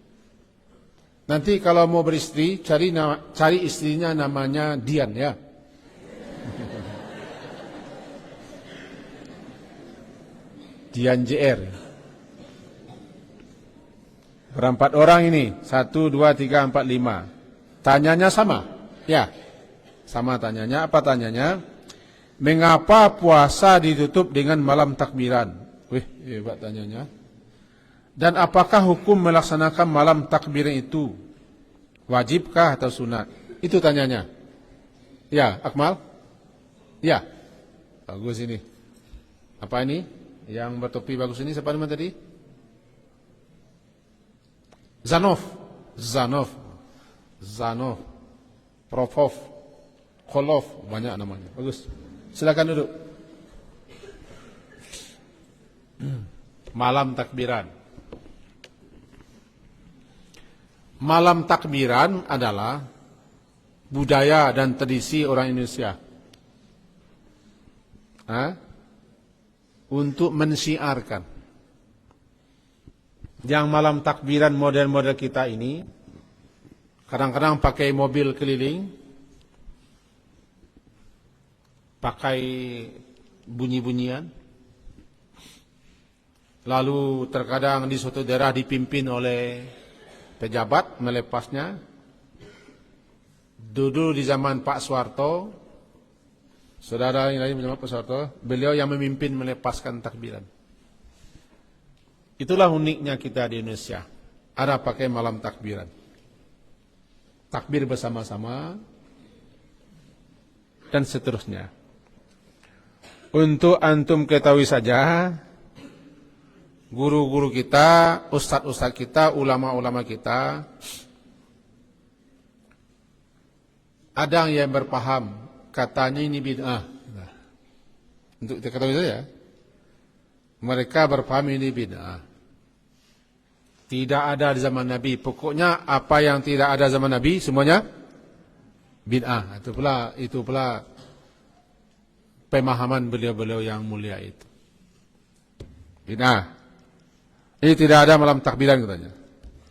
S1: Nanti kalau mau beristri, cari istrinya namanya Dian ya. Dian JR. Berempat orang ini, 1, 2, 3, 4, 5. Tanyanya sama, ya. Sama tanyanya, apa tanyanya? Mengapa puasa ditutup dengan malam takbiran? Wih, hebat tanyanya. Dan apakah hukum melaksanakan malam takbiran itu? Wajibkah atau sunat? Itu tanyanya. Ya, Akmal? Ya. Bagus ini. Apa ini? Yang bertopi bagus ini siapa nama tadi? Zanov. Profov. Kolov. Banyak namanya. Bagus. Silakan duduk. Malam takbiran. Malam takbiran adalah budaya dan tradisi orang Indonesia. Untuk mensiarkan. Yang malam takbiran model-model kita ini, kadang-kadang pakai mobil keliling, pakai bunyi-bunyian, lalu terkadang di suatu daerah dipimpin oleh pejabat melepasnya. Dulu di zaman Pak Soeharto, saudara yang lain zaman Pak Soeharto, beliau yang memimpin melepaskan takbiran. Itulah uniknya kita di Indonesia. Ada pakai malam takbiran. Takbir bersama-sama dan seterusnya. Untuk antum ketahui saja, guru-guru kita, ustadz-ustadz kita, ulama-ulama kita, ada yang berpaham, katanya ini bid'ah. Untuk diketahui saja, mereka berpaham ini bid'ah. Tidak ada di zaman Nabi. Pokoknya apa yang tidak ada zaman Nabi, semuanya bid'ah. Itu pula pemahaman beliau-beliau yang mulia itu. Bid'ah. Ini tidak ada malam takbiran katanya.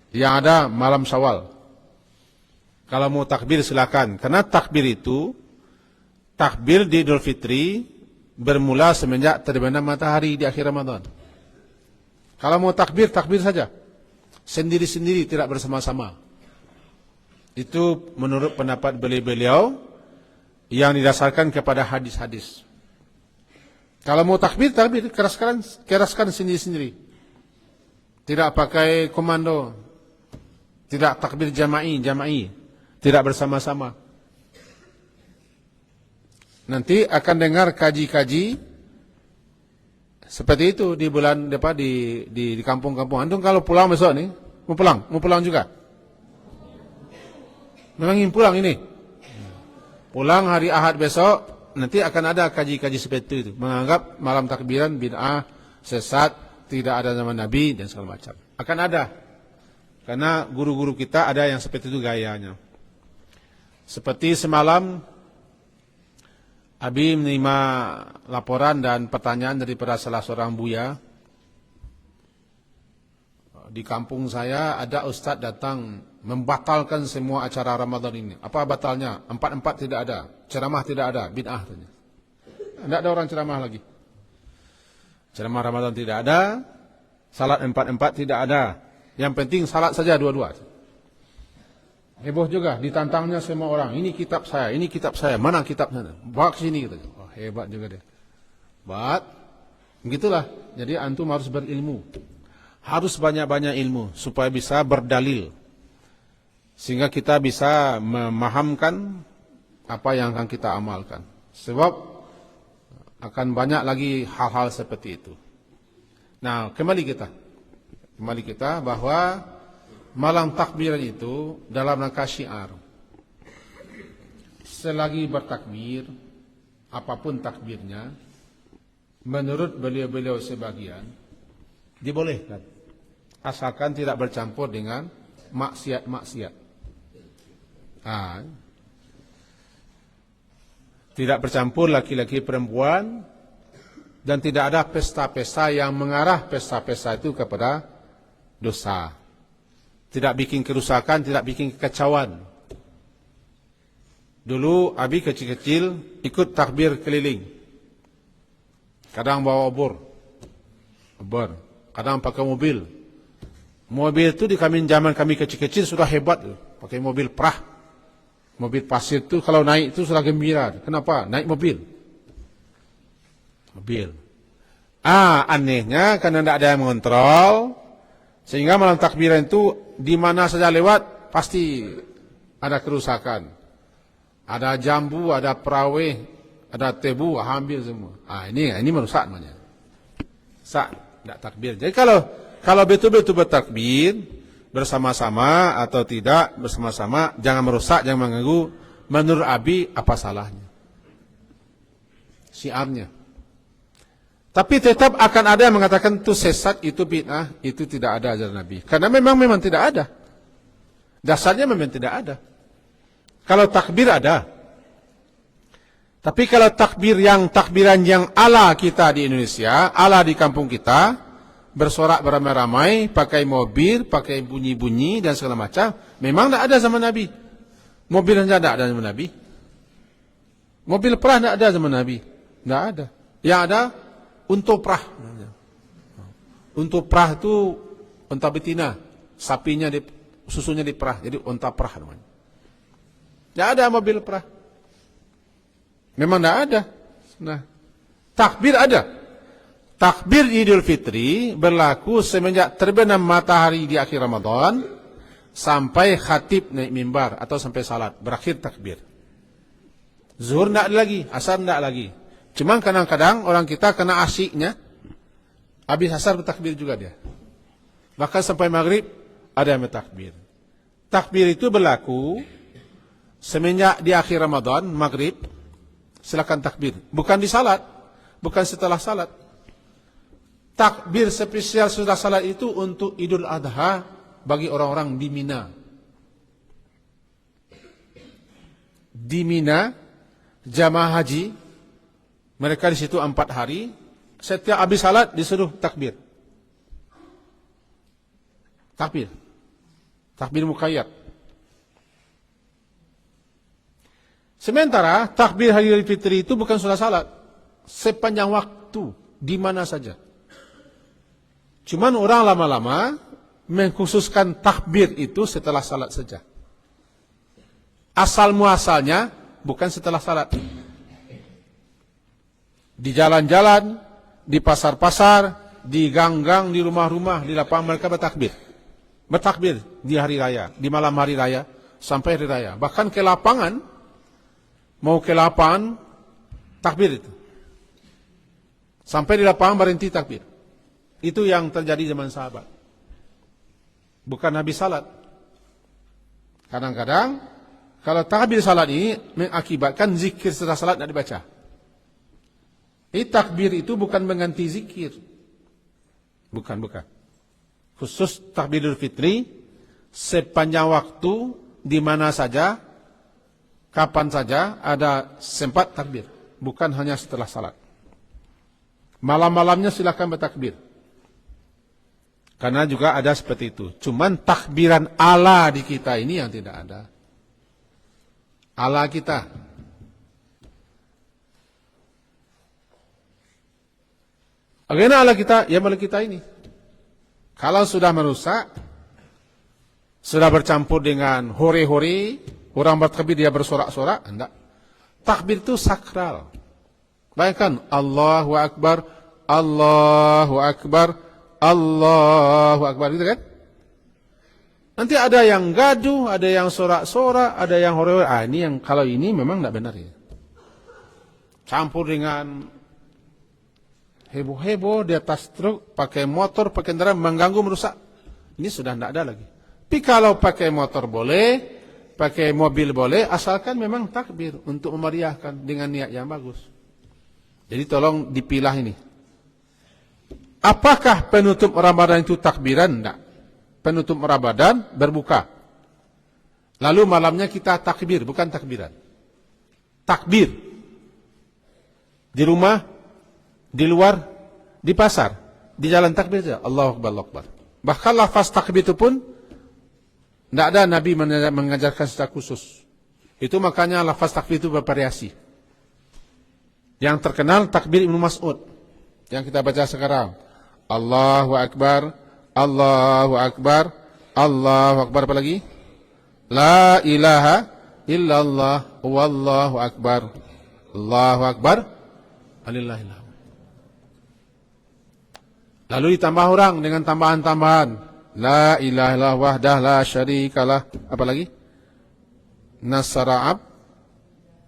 S1: Yang ada malam Syawal. Kalau mau takbir silakan. Karena takbir itu, takbir di Idul Fitri bermula semenjak terbenam matahari di akhir Ramadan. Kalau mau takbir, takbir saja. Sendiri-sendiri, tidak bersama-sama. Itu menurut pendapat beliau yang didasarkan kepada hadis-hadis. Kalau mau takbir, takbir, keraskan sendiri-sendiri. Tidak pakai komando. Tidak takbir jama'i. Tidak bersama-sama. Nanti akan dengar kaji-kaji seperti itu di bulan depan di kampung-kampung. Antum kalau pulang besok nih, mau pulang juga. Memang ingin pulang ini. Pulang hari Ahad besok, nanti akan ada kaji-kaji seperti itu. Menganggap malam takbiran bid'ah, sesat, tidak ada zaman Nabi dan segala macam. Akan ada. Karena guru-guru kita ada yang seperti itu gayanya. Seperti semalam Abi menerima laporan dan pertanyaan daripada salah seorang buya. Di kampung saya ada ustadz datang membatalkan semua acara Ramadan ini. Apa batalnya? 4-4 tidak ada, ceramah tidak ada, bid'ah. Tidak ada orang ceramah lagi. Ceramah Ramadan tidak ada, salat 4-4 tidak ada. Yang penting salat saja dua-dua. Heboh juga, ditantangnya semua orang. Ini kitab saya, mana kitabnya? Bawa ke sini gitu. Oh, hebat juga dia. Begitulah. Jadi antum harus berilmu. Harus banyak-banyak ilmu supaya bisa berdalil. Sehingga kita bisa memahamkan apa yang akan kita amalkan. Sebab Akan banyak lagi hal-hal seperti itu. Nah, kembali kita bahwa malam takbiran itu dalam rangka syiar. Selagi bertakbir, apapun takbirnya, menurut beliau-beliau sebagian, dibolehkan. Asalkan tidak bercampur dengan maksiat-maksiat. Tidak bercampur laki-laki perempuan, dan tidak ada pesta-pesta yang mengarah pesta-pesta itu kepada dosa. Tidak bikin kerusakan, tidak bikin kekacauan. Dulu Abi kecil-kecil ikut takbir keliling. Kadang bawa obor. Kadang pakai mobil. Mobil itu di zaman kami kecil-kecil sudah hebat. Pakai mobil perah. Mobil pasir itu kalau naik itu sudah gembira. Kenapa? Naik mobil. Anehnya karena tidak ada yang mengontrol, sehingga malam takbiran itu di mana saja lewat pasti ada kerusakan. Ada jambu, ada peraweh, ada tebu, ambil semua. Ini merusak namanya. Tidak takbir. Jadi kalau betul-betul bertakbir bersama-sama atau tidak bersama-sama, jangan merusak, jangan mengganggu. Menurut Abi, apa salahnya? Syiarnya. Tapi tetap akan ada yang mengatakan itu sesat, itu bid'ah, itu tidak ada ajaran Nabi. Karena memang tidak ada. Dasarnya memang tidak ada. Kalau takbir ada. Tapi kalau takbiran yang ala kita di Indonesia, ala di kampung kita, bersorak beramai-ramai, pakai mobil, pakai bunyi-bunyi dan segala macam, memang tidak ada zaman Nabi. Mobil saja tidak ada zaman Nabi. Mobil perah tidak ada zaman Nabi. Tidak ada. Yang ada unta perah. Unta perah itu unta betina, sapinya susunya diperah, jadi unta perah namanya. Tidak ada mobil perah. Memang tidak ada. Nah, takbir ada. Takbir Idul Fitri berlaku semenjak terbenam matahari di akhir Ramadan sampai khatib naik mimbar atau sampai salat, berakhir takbir. Zuhur tidak lagi, asar tidak lagi. Cuma kadang-kadang orang kita kena asyiknya, habis asar bertakbir juga dia. Bahkan sampai maghrib ada yang bertakbir. Takbir itu berlaku semenjak di akhir Ramadan, maghrib, silakan takbir. Bukan di salat, bukan setelah salat. Takbir spesial sudah salat itu untuk Idul Adha bagi orang-orang di Mina. Di Mina, jamaah haji, mereka di situ 4 hari, setiap habis salat disuruh takbir. Takbir muqayyad. Sementara takbir hari Idul Fitri itu bukan sudah salat, sepanjang waktu, di mana saja. Cuman orang lama-lama mengkhususkan takbir itu setelah salat saja. Asal muasalnya bukan setelah salat. Di jalan-jalan, di pasar-pasar, di gang-gang, di rumah-rumah, di lapangan mereka bertakbir. Bertakbir di hari raya, di malam hari raya, sampai hari raya. Bahkan ke lapangan, mau ke lapangan, takbir itu. Sampai di lapangan berhenti takbir. Itu yang terjadi zaman sahabat. Bukan habis salat. Kadang-kadang, kalau takbir salat ini mengakibatkan zikir setelah salat tidak dibaca. Takbir itu bukan mengganti zikir. Bukan. Khusus takbir Idul Fitri, sepanjang waktu, di mana saja, kapan saja ada sempat takbir. Bukan hanya setelah salat. Malam-malamnya silakan bertakbir. Karena juga ada seperti itu. Cuman takbiran ala di kita ini yang tidak ada. Ala kita. Bagaimana ala kita? Ya ala kita ini. Kalau sudah merusak, sudah bercampur dengan hore-hore, orang bertakbir dia bersorak-sorak, enggak. Takbir itu sakral. Bayangkan, Allahu Akbar, Allahu Akbar, Allahu Akbar, gitu kan? Nanti ada yang gaduh, ada yang sorak-sorak, ada yang hore-hore. Ini yang kalau ini memang tidak benar ya. Campur dengan heboh-heboh di atas truk, pakai motor, pakai kendaraan, mengganggu, merusak. Ini sudah tidak ada lagi. Tapi kalau pakai motor boleh, pakai mobil boleh, asalkan memang takbir untuk memeriahkan dengan niat yang bagus. Jadi tolong dipilah ini. Apakah penutup Ramadan itu takbiran? Tidak. Penutup Ramadan berbuka. Lalu malamnya kita takbir, bukan takbiran. Takbir. Di rumah, di luar, di pasar, di jalan takbir saja. Allahu Akbar, Allahu Akbar. Bahkan lafaz takbir itu pun tidak ada Nabi mengajarkan secara khusus. Itu makanya lafaz takbir itu bervariasi. Yang terkenal takbir Ibnu Mas'ud yang kita baca sekarang. Allahu Akbar, Allahu Akbar, Allahu Akbar, apa lagi? La ilaha illallah wallahu akbar. Allahu Akbar, alillahillah. Lalu ditambah orang dengan tambahan-tambahan. La ilaha illallah wahdah la syarikalah. Apa lagi? Nasara'ab.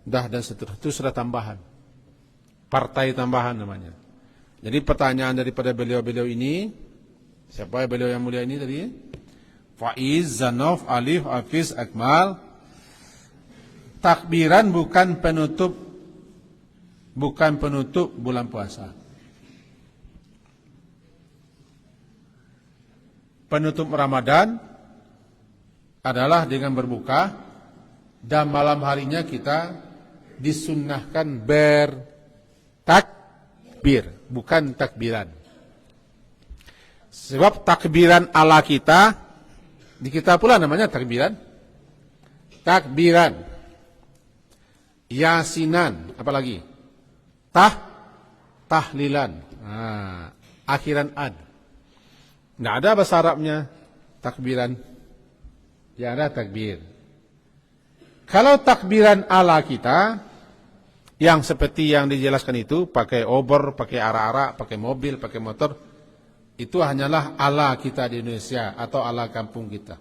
S1: Dah dan seterusnya. Itu sudah tambahan. Partai tambahan namanya. Jadi pertanyaan daripada beliau-beliau ini, siapa beliau yang mulia ini tadi? Faiz, Zanof, Alif, Hafiz, Akmal. Takbiran bukan penutup bulan puasa. Penutup Ramadan adalah dengan berbuka, dan malam harinya kita disunnahkan bertakbir, bukan takbiran. Sebab takbiran ala kita, di kita pula namanya takbiran. Takbiran, yasinan, apalagi? Tahlilan. Akhiran ad. Tidak ada bahasa Arabnya takbiran. Yang ada takbir. Kalau takbiran ala kita, yang seperti yang dijelaskan itu, pakai obor, pakai arak-arak, pakai mobil, pakai motor, itu hanyalah ala kita di Indonesia atau ala kampung kita.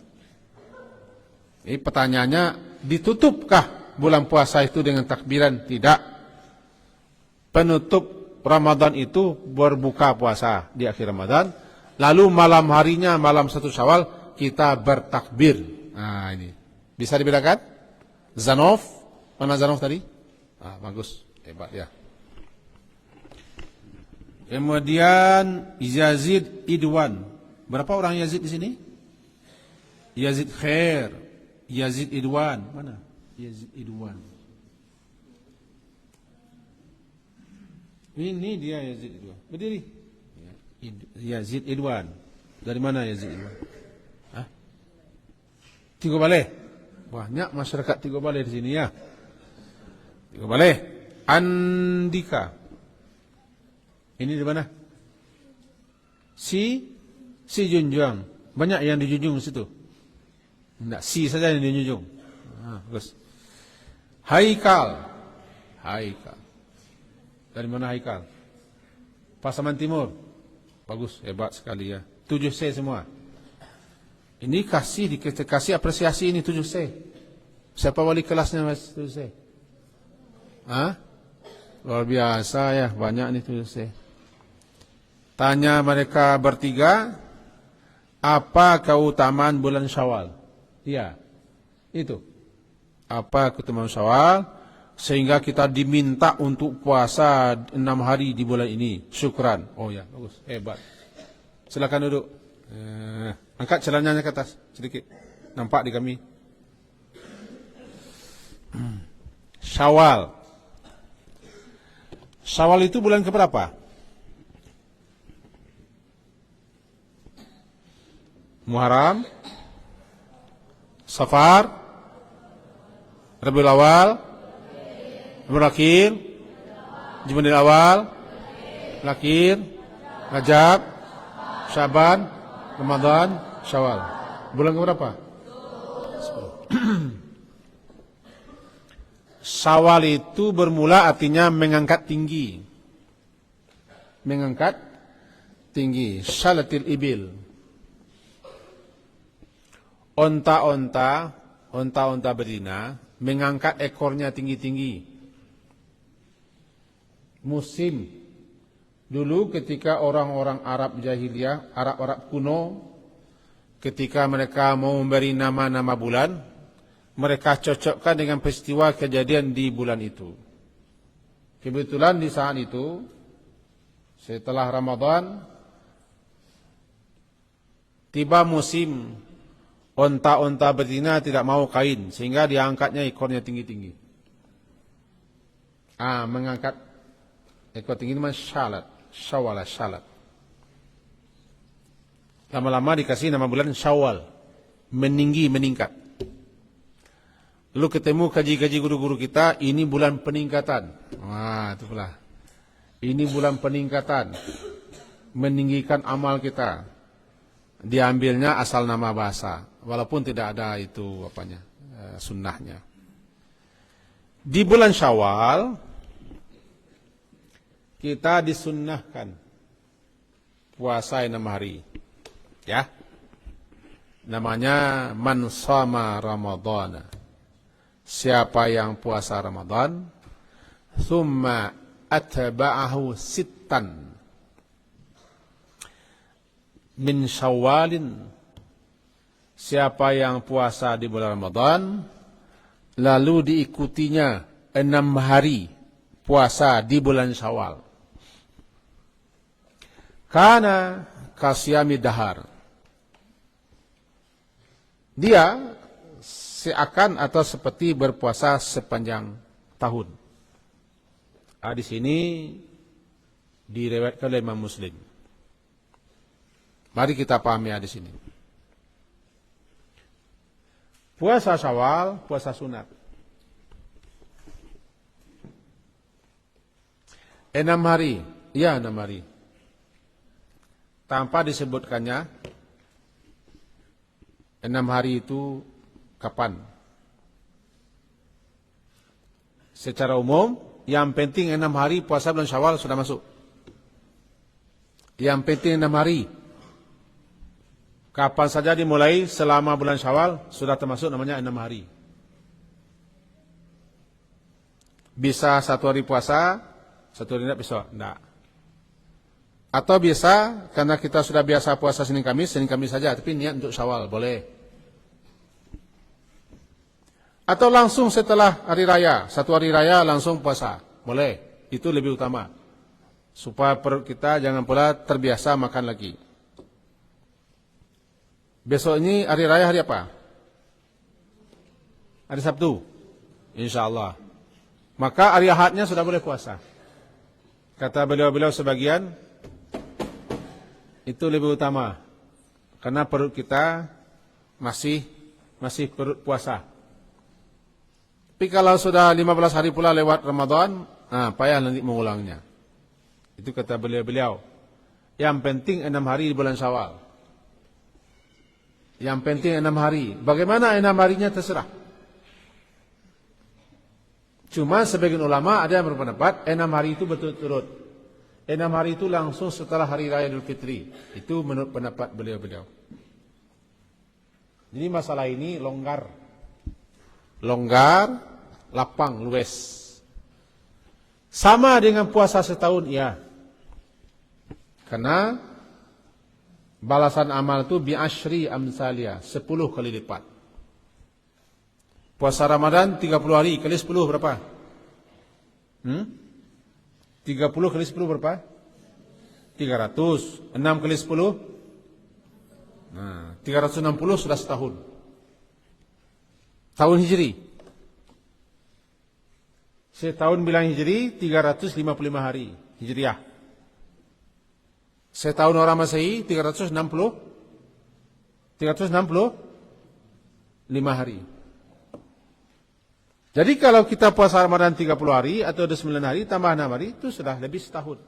S1: Ini pertanyaannya, ditutupkah bulan puasa itu dengan takbiran? Tidak. Penutup Ramadan itu berbuka puasa di akhir Ramadan. Lalu malam harinya, malam 1 Syawal, kita bertakbir. Nah ini. Bisa dibedakan? Zanof. Mana Zanof tadi? Bagus. Hebat ya. Kemudian Yazid Idwan. Berapa orang Yazid di sini? Yazid Khair, Yazid Idwan. Mana? Yazid Idwan. Ini dia Yazid Idwan. Berdiri. Yazid Idwan. Dari mana Yazid Idwan? Tiga Balai. Banyak masyarakat Tiga Balai di sini ya. Tiga Balai. Andika. Ini di mana? Si Junjung. Banyak yang dijunjung di situ. Tidak, si saja yang dijunjung. Bagus. Haikal. Dari mana Haikal? Pasaman Timur. Bagus, hebat sekali ya. 7C semua. Ini dikasih apresiasi ini 7C. Siapa wali kelasnya Mas 7C? Luar biasa ya, banyak nih 7C. Tanya mereka bertiga, apa keutamaan bulan Syawal? Iya, itu. Apa keutamaan Syawal? Sehingga kita diminta untuk puasa 6 hari di bulan ini. Syukran. Oh ya, bagus, hebat. Silakan duduk. Angkat celananya ke atas sedikit. Nampak di kami. Syawal. Syawal itu bulan keberapa? Muharram, Safar, Rabiul Awal, Rabiul Akhir, Jumadil Awal, Akhir, Rajab, Syaban, Ramadan, Syawal. Bulan keberapa? 10. Syawal itu bermula artinya mengangkat tinggi. Mengangkat tinggi. Syalatil ibil. Onta-onta betina mengangkat ekornya tinggi-tinggi. Musim Dulu ketika orang-orang Arab jahiliyah, Arab-Arab kuno, ketika mereka mau memberi nama-nama bulan, mereka cocokkan dengan peristiwa kejadian di bulan itu. Kebetulan di saat itu, setelah Ramadan, tiba musim onta-onta betina tidak mau kain, sehingga diangkatnya ekornya tinggi-tinggi. Mengangkat ekor tinggi itu syalat, syalat. Lama-lama dikasih nama bulan Syawal, meningkat. Lalu ketemu kaji-kaji guru-guru kita, ini bulan peningkatan. Itu pula. Ini bulan peningkatan, meninggikan amal kita. Diambilnya asal nama bahasa, walaupun tidak ada itu sunnahnya. Di bulan Syawal kita disunnahkan puasa 6 hari. Ya. Namanya man shama Ramadhana. Siapa yang puasa Ramadan, thumma atba'ahu sittan min Syawalin. Siapa yang puasa di bulan Ramadan, lalu diikutinya 6 hari puasa di bulan Syawal. Kana kasyami dahar. Dia seakan atau seperti berpuasa sepanjang tahun. Di sini diriwayatkan oleh Imam Muslim. Mari kita pahami di sini. Puasa Syawal, puasa sunat. 6 hari, ya 6 hari. Tanpa disebutkannya 6 hari itu kapan? Secara umum, yang penting 6 hari puasa bulan Syawal sudah masuk. Yang penting 6 hari. Kapan saja dimulai selama bulan Syawal sudah termasuk namanya 6 hari. Bisa 1 hari puasa, 1 hari tidak bisa, enggak. Atau bisa karena kita sudah biasa puasa Senin Kamis saja, tapi niat untuk Syawal boleh. Atau langsung setelah hari raya, 1 hari raya langsung puasa, boleh. Itu lebih utama. Supaya perut kita jangan pula terbiasa makan lagi. Besok ini hari raya hari apa? Hari Sabtu. InsyaAllah. Maka hari Ahadnya sudah boleh puasa. Kata beliau-beliau sebagian, itu lebih utama. Karena perut kita masih perut puasa. Tapi kalau sudah 15 hari pula lewat Ramadan, payah nanti mengulangnya. Itu kata beliau-beliau. Yang penting 6 hari di bulan Syawal. Yang penting 6 hari. Bagaimana 6 harinya terserah. Cuma sebagian ulama ada yang berpendapat 6 hari itu berturut-turut. 6 hari itu langsung setelah hari raya Idul Fitri. Itu menurut pendapat beliau-beliau. Jadi masalah ini longgar. Longgar, lapang, luwes. Sama dengan puasa setahun, iya. Karena balasan amal itu bi'ashri amsalia, 10 kali lipat. Puasa Ramadan 30 hari, kali 10 berapa? 30 kali 10 berapa? 300. 6 kali 10? 360 sudah setahun. Tahun Hijri. Setahun bilang Hijri, 355 hari Hijriah. Setahun orang Masehi 365 hari. Jadi kalau kita puasa Ramadan 30 hari atau ada 9 hari tambah 6 hari itu sudah lebih setahun.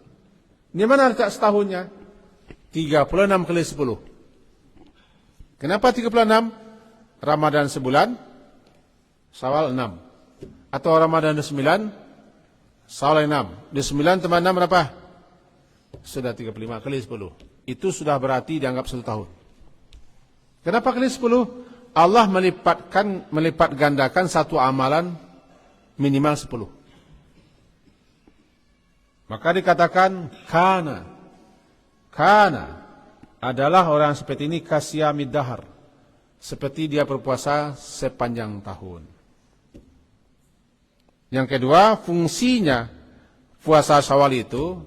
S1: Ini mana letak setahunnya? 36 kali 10. Kenapa 36? Ramadan sebulan, Syawal 6. Atau Ramadan 9, Syawal 6. Di 9 tambah 6 berapa? Sudah 35 kali 10. Itu sudah berarti dianggap 1 tahun. Kenapa kali 10? Allah melipat gandakan satu amalan minimal 10. Maka dikatakan kana. Kana adalah orang seperti ini kasyamid dahar. Seperti dia berpuasa sepanjang tahun. Yang kedua, fungsinya puasa Syawal itu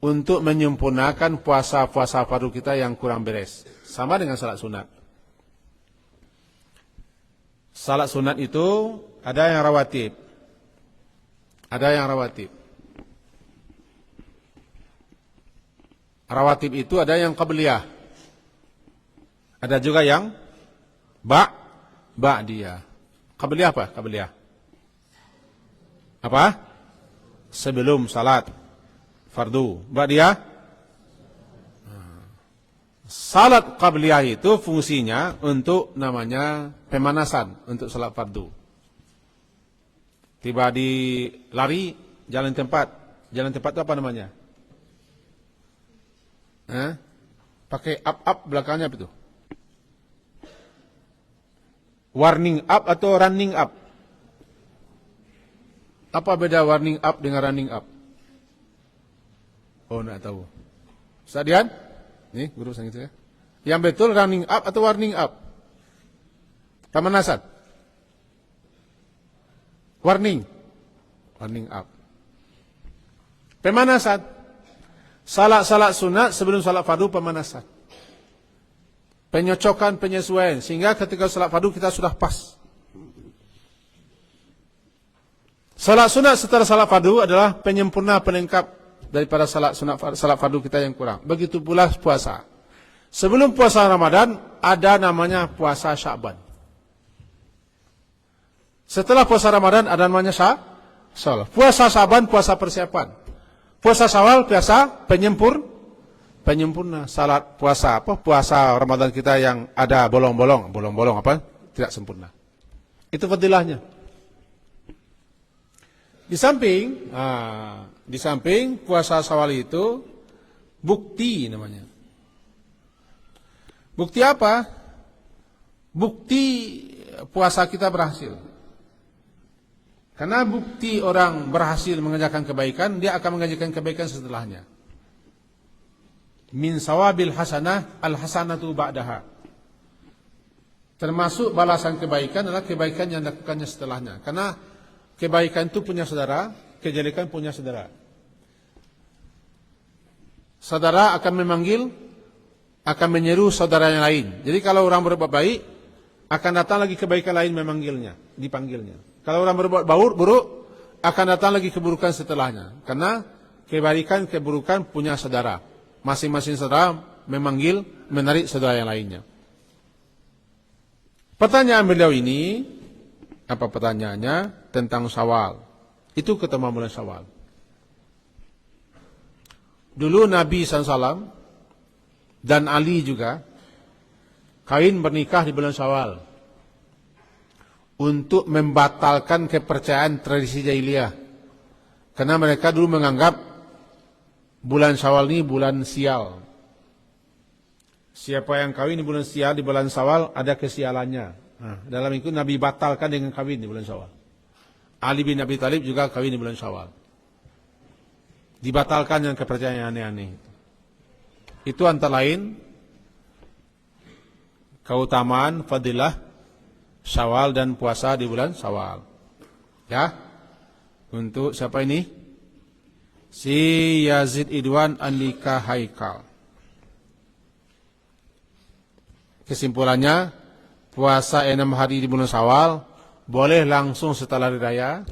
S1: untuk menyempurnakan puasa-puasa fardu kita yang kurang beres. Sama dengan salat sunat. Salat sunat itu ada yang rawatib. Ada yang rawatib. Rawatib itu ada yang qabliyah. Ada juga yang ba'diyah. Qabliyah apa? Qabliyah. Apa? Sebelum salat fardu. Ba'diyah? Salat qabliyah itu fungsinya untuk namanya pemanasan untuk salat fardu. Tiba di lari jalan tempat. Jalan tempat itu apa namanya? Pakai up belakangnya apa itu? Warning up atau running up? Apa beda warning up dengan running up? Oh, enggak tahu. Ustadian? Nih, guru sang itu ya. Yang betul running up atau warning up? Pemanasan. Warning up. Pemanasan. Salat sunat sebelum salat fardu pemanasan. Penyocokan, penyesuaian. Sehingga ketika salat fardu kita sudah pas. Salat sunat setelah salat fardu adalah penyempurna, pelengkap daripada salat fardu kita yang kurang. Begitu pula puasa. Sebelum puasa Ramadan ada namanya puasa Sya'ban. Setelah puasa Ramadan ada namanya Syawal. Puasa Sya'ban puasa persiapan. Puasa Syawal puasa penyempurna. Salat puasa apa? Puasa Ramadan kita yang ada bolong-bolong apa? Tidak sempurna. Itu fadilahnya. Di samping puasa Syawal itu bukti namanya. Bukti apa? Bukti puasa kita berhasil. Karena bukti orang berhasil mengerjakan kebaikan, dia akan mengerjakan kebaikan setelahnya. Min sawabil hasanah al-hasanatu ba'daha. Termasuk balasan kebaikan adalah kebaikan yang dilakukannya setelahnya. Karena kebaikan itu punya saudara, kejelekan punya saudara. Saudara akan memanggil, akan menyeru saudara yang lain. Jadi kalau orang berbuat baik, akan datang lagi kebaikan lain memanggilnya, dipanggilnya. Kalau orang berbuat buruk, akan datang lagi keburukan setelahnya. Karena kebaikan, keburukan punya saudara. Masing-masing saudara memanggil, menarik saudara yang lainnya. Pertanyaan beliau ini, apa pertanyaannya? Tentang Syawal. Itu ketemu bulan Syawal. Dulu Nabi SAW dan Ali juga kawin bernikah di bulan Syawal untuk membatalkan kepercayaan tradisi jahiliyah. Karena mereka dulu menganggap bulan Syawal ini bulan sial. Siapa yang kawin di bulan sial, di bulan Syawal ada kesialannya. Nah, dalam itu Nabi batalkan dengan kawin di bulan Syawal. Ali bin Abi Thalib juga kawin di bulan Syawal. Dibatalkan dengan kepercayaan aneh-aneh. Itu antara lain keutamaan fadilah Syawal dan puasa di bulan Syawal. Ya. Untuk siapa ini? Si Yazid Idwan Andika Haikal. Kesimpulannya, puasa 6 hari di bulan Syawal boleh langsung setelah hari raya,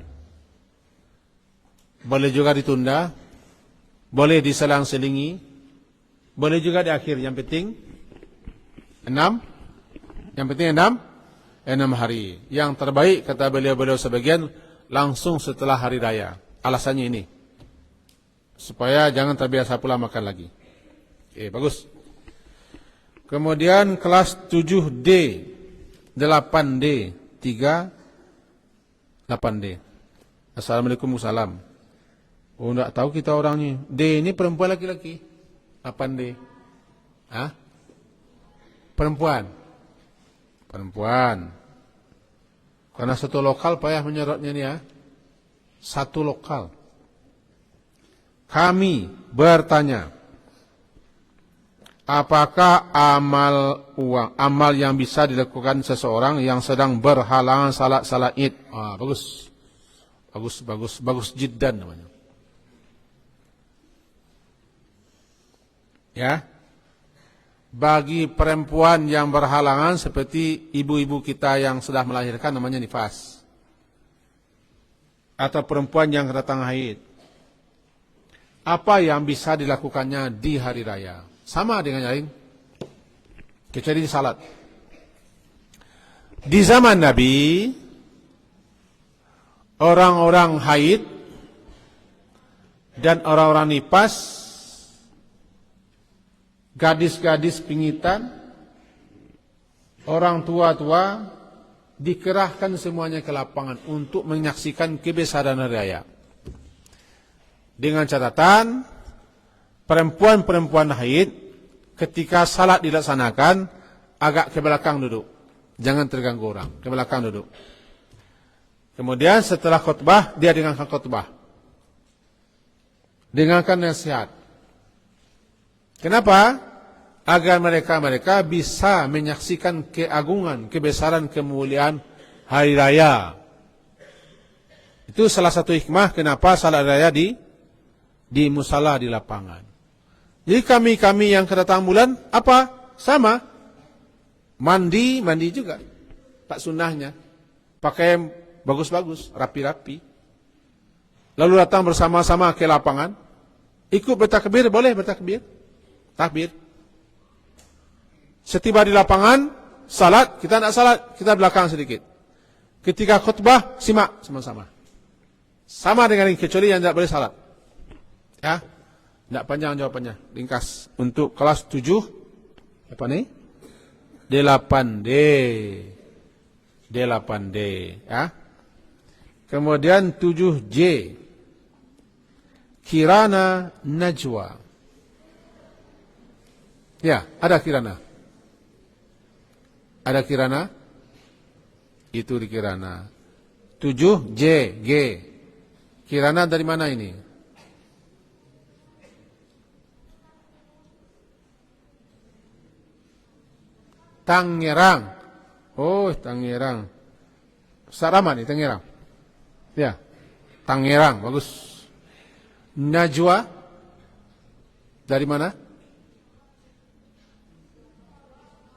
S1: boleh juga ditunda, boleh diselang-selingi, boleh juga di akhir. Yang penting 6 hari. Yang terbaik kata beliau sebagian langsung setelah hari raya. Alasannya ini, supaya jangan terbiasa pula makan lagi. Oke, bagus. Kemudian kelas 7D, 8D, 3, 8D. Assalamualaikum salam. Oh, enggak tahu kita orangnya. D ini perempuan laki-laki. 8D. Hah? Perempuan. Karena satu lokal payah menyorotnya nih ya. Satu lokal. kami bertanya, apakah amal yang bisa dilakukan seseorang yang sedang berhalangan salat Id? Bagus jiddan namanya. Ya. Bagi perempuan yang berhalangan seperti ibu-ibu kita yang sudah melahirkan namanya nifas. Atau perempuan yang datang haid. Apa yang bisa dilakukannya di hari raya? Sama dengan yang lain. Kecuali di salat. Di zaman Nabi, orang-orang haid dan orang-orang nifas, gadis-gadis pingitan, orang tua-tua, dikerahkan semuanya ke lapangan untuk menyaksikan kebesaran hari raya. Dengan catatan, perempuan-perempuan haid ketika salat dilaksanakan agak ke belakang duduk. Jangan terganggu orang, ke belakang duduk. Kemudian setelah khutbah, dia dengarkan khutbah. Dengarkan nasihat. Kenapa? Agar mereka bisa menyaksikan keagungan, kebesaran, kemuliaan hari raya. Itu salah satu hikmah kenapa salat raya di musala di lapangan. Jadi kami yang kedatangan bulan apa? Sama. Mandi juga. Tak sunnahnya. Pakai bagus-bagus, rapi-rapi. Lalu datang bersama-sama ke lapangan. Ikut bertakbir, boleh bertakbir. Takbir. Setiba di lapangan, salat, kita tidak salat, kita belakang sedikit. Ketika khutbah, simak sama-sama. Sama dengan ini, kecuali yang tidak boleh salat. Ya, tidak panjang jawabannya, ringkas. Untuk kelas 7, apa nih? 8D. 8D. Ya. Kemudian 7J. Kirana Najwa. Ya, ada kirana. Ada kirana? Itu di kirana. 7J, G. Kirana dari mana ini? Tangerang. Oh, Tangerang. Sarama nih, Tangerang. Ya, Tangerang, bagus. Najwa. Dari mana?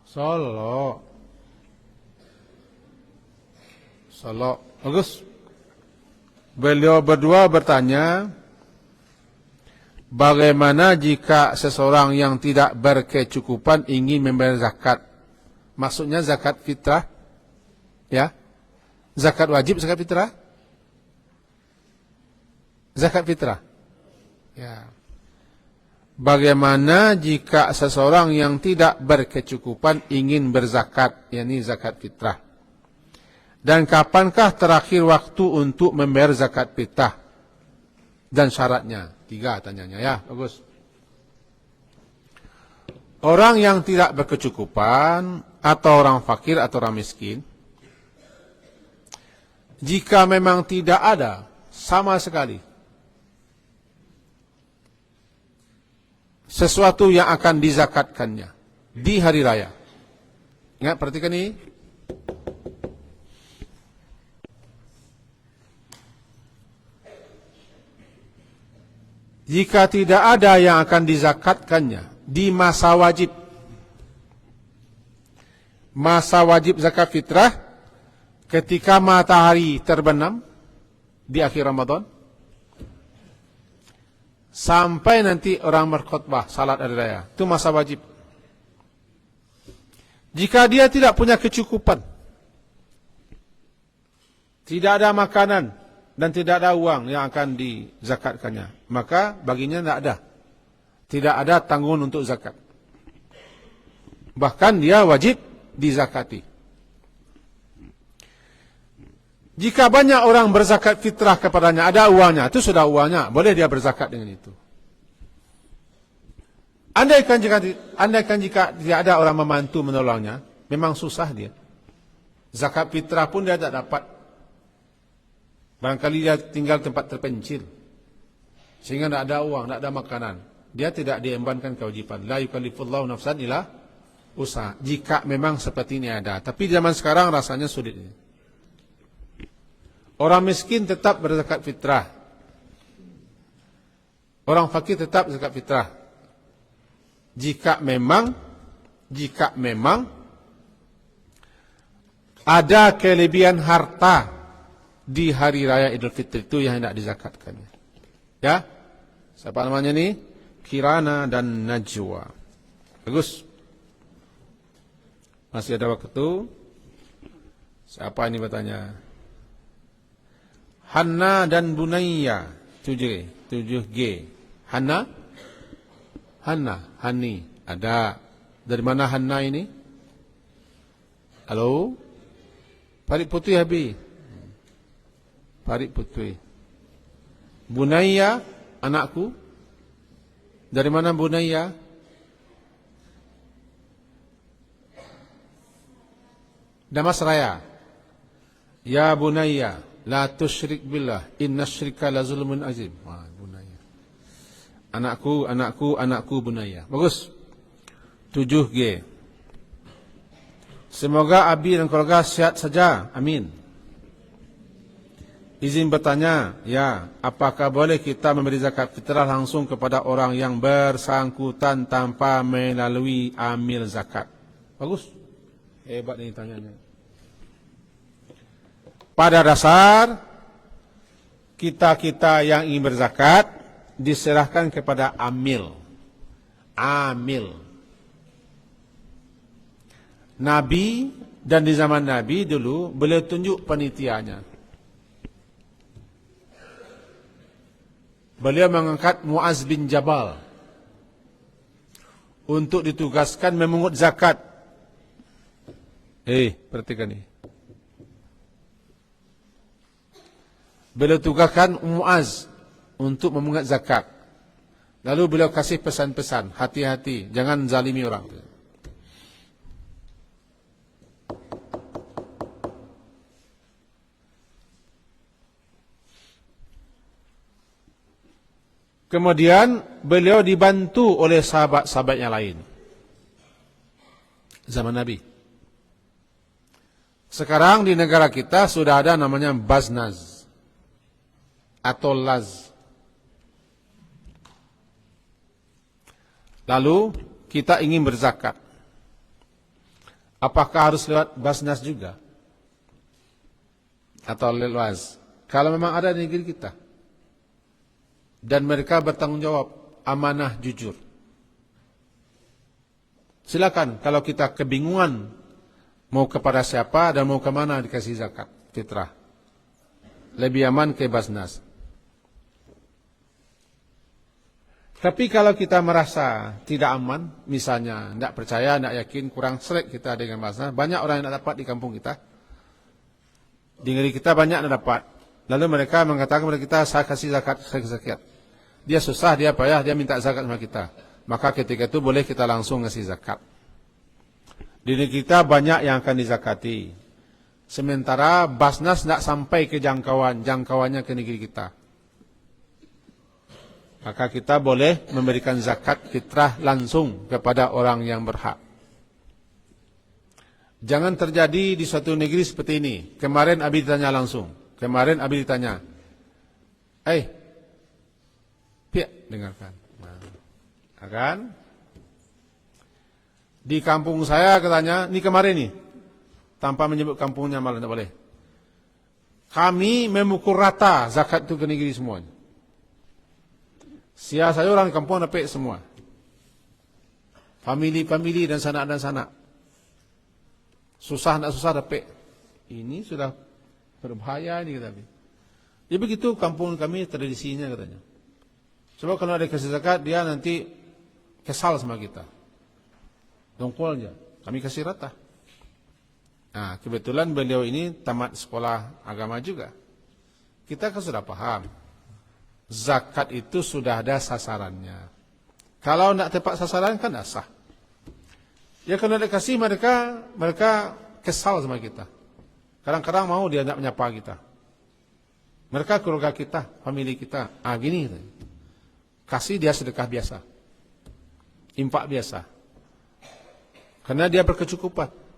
S1: Solo. Bagus. Beliau berdua bertanya, bagaimana jika seseorang yang tidak berkecukupan ingin membayar zakat? Maksudnya zakat fitrah? Ya. Zakat wajib, zakat fitrah? Zakat fitrah. Ya. Bagaimana jika seseorang yang tidak berkecukupan ingin berzakat, yakni zakat fitrah? Dan kapankah terakhir waktu untuk membayar zakat fitrah? Dan syaratnya? 3 tanyanya, ya, bagus. Orang yang tidak berkecukupan, atau orang fakir atau orang miskin, jika memang tidak ada sama sekali sesuatu yang akan dizakatkannya di hari raya. Ingat, perhatikan ini. Jika tidak ada yang akan dizakatkannya di masa wajib zakat fitrah, ketika matahari terbenam di akhir Ramadan, sampai nanti orang berkhutbah salat hari raya, itu masa wajib. Jika dia tidak punya kecukupan, tidak ada makanan dan tidak ada uang yang akan dizakatkannya, maka baginya tidak ada tanggungan untuk zakat. Bahkan dia wajib dizakati. Jika banyak orang berzakat fitrah kepadanya, ada uangnya, itu sudah uangnya, boleh dia berzakat dengan itu. Andaikan jika tidak ada orang membantu menolongnya, memang susah dia. Zakat fitrah pun dia tidak dapat. Barangkali dia tinggal tempat terpencil. sehingga tidak ada uang, tidak ada makanan, dia tidak diembankan kewajiban. La yukallifullahu nafsan illa usaha. Jika memang seperti ini ada, tapi zaman sekarang rasanya sulit. Orang miskin tetap berzakat fitrah, orang fakir tetap zakat fitrah. Jika memang ada kelebihan harta di hari raya Idul Fitri itu yang hendak dizakatkan. Ya, siapa namanya nih? Kirana dan Najwa. Bagus. Masih ada waktu. Siapa ini bertanya? Hanna dan Bunayya. 7G. Hanna, Hani. Ada. Dari mana Hanna ini? Halo? Parik Putri Habib. Parik Putri. Bunayya, anakku. Dari mana Bunayya? Damas Raya. Ya Bunayya, la tusyrik billah, inna syirka la zulmun azim. Wah, Bunayya. Anakku Bunayya. Bagus. 7G. Semoga Abi dan keluarga sehat saja. Amin. Izin bertanya, ya, apakah boleh kita memberi zakat fitrah langsung kepada orang yang bersangkutan tanpa melalui amil zakat? Bagus. Hebat ini tanyanya. Pada dasar, kita yang ingin berzakat diserahkan kepada amil. Nabi dan di zaman Nabi dulu beliau tunjuk panitianya. Beliau mengangkat Muaz bin Jabal untuk ditugaskan memungut zakat. Perhatikan ini. Beliau tugaskan Muaz untuk memungut zakat. Lalu beliau kasih pesan-pesan, hati-hati, jangan zalimi orang. Kemudian beliau dibantu oleh sahabat-sahabatnya lain. Zaman Nabi. Sekarang di negara kita sudah ada namanya Baznaz atau Laz. Lalu kita ingin berzakat. Apakah harus lewat Baznaz juga? Atau lewat Laz? Kalau memang ada di negeri kita. Dan mereka bertanggung jawab, amanah, jujur. Silakan kalau kita kebingungan mau kepada siapa dan mau kemana dikasih zakat fitrah. Lebih aman ke Baznaz. Tapi kalau kita merasa tidak aman, misalnya tidak percaya, tidak yakin, kurang srek kita dengan Baznaz, banyak orang yang tidak dapat di kampung kita. Di negeri kita banyak yang dapat. Lalu mereka mengatakan kepada kita, saya kasih zakat. Dia susah, dia payah, dia minta zakat sama kita. Maka ketika itu boleh kita langsung ngasih zakat. Di negeri kita banyak yang akan dizakati. Sementara Basnas tidak sampai ke jangkauannya ke negeri kita. Maka kita boleh memberikan zakat fitrah langsung kepada orang yang berhak. Jangan terjadi di suatu negeri seperti ini. Kemarin Abi ditanya langsung. Pihak dengarkan. Akan di kampung saya katanya, ini kemarin nih, tanpa menyebut kampungnya malah tidak boleh. Kami memukul rata zakat itu ke negeri semuanya. Saya orang kampung dapat semua. Famili dan sanak. Susah tidak susah dapat. Ini sudah berbahaya ini kata. Jadi begitu kampung kami tradisinya katanya. Sebab kalau ada kasih zakat dia nanti kesal sama kita. Dongkol aja. Kami kasih rata. Nah, kebetulan beliau ini tamat sekolah agama juga. Kita kan sudah paham. Zakat itu sudah ada sasarannya. Kalau tidak tepat sasaran kan tidak sah. Ya kalau ada kasih mereka kesal sama kita. Kadang-kadang mau dia tidak menyapa kita. Mereka keluarga kita, famili kita. Gini. kasih dia sedekah biasa, infak biasa, karena dia berkecukupan.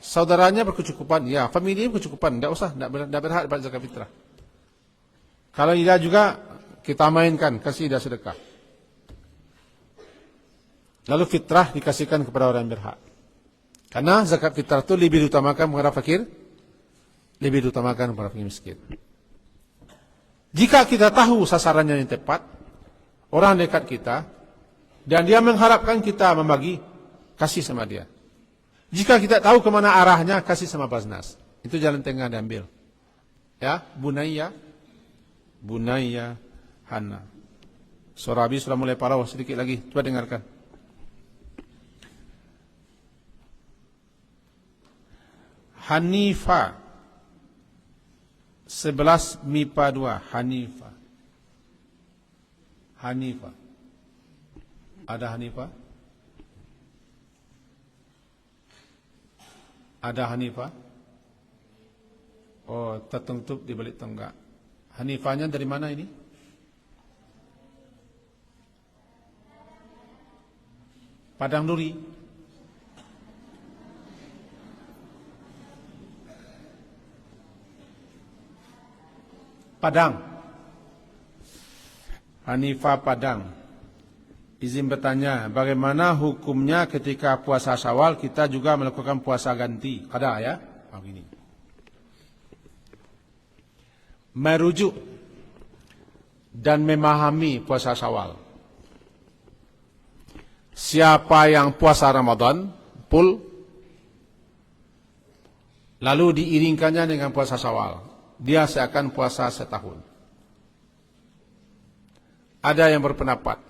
S1: Saudaranya berkecukupan, ya, family berkecukupan, tidak berhak dapat zakat fitrah. Kalau tidak juga kita mainkan, kasih dia sedekah. Lalu fitrah dikasihkan kepada orang yang berhak. Karena zakat fitrah itu lebih diutamakan kepada fakir, lebih diutamakan kepada fakir miskin. Jika kita tahu sasarannya yang tepat, orang dekat kita, dan dia mengharapkan kita membagi, kasih sama dia. Jika kita tahu kemana arahnya, kasih sama Basnas. Itu jalan tengah diambil. Ya, Bunaya Hana. Sorabi sudah mulai parau sedikit lagi. Coba dengarkan. Hanifa 11 MIPA 2. Hanifa. Ada Hanifa? Ada Hanifa? Oh, tertutup di balik tonggak. Hanifanya dari mana ini? Padang Duri. Padang. Hanifah Padang. Izin bertanya, bagaimana hukumnya ketika puasa Syawal kita juga melakukan puasa ganti? Qada ya? Begini. Merujuk dan memahami puasa Syawal. Siapa yang puasa Ramadan full, lalu diiringkannya dengan puasa Syawal, dia seakan puasa setahun. Ada yang berpendapat,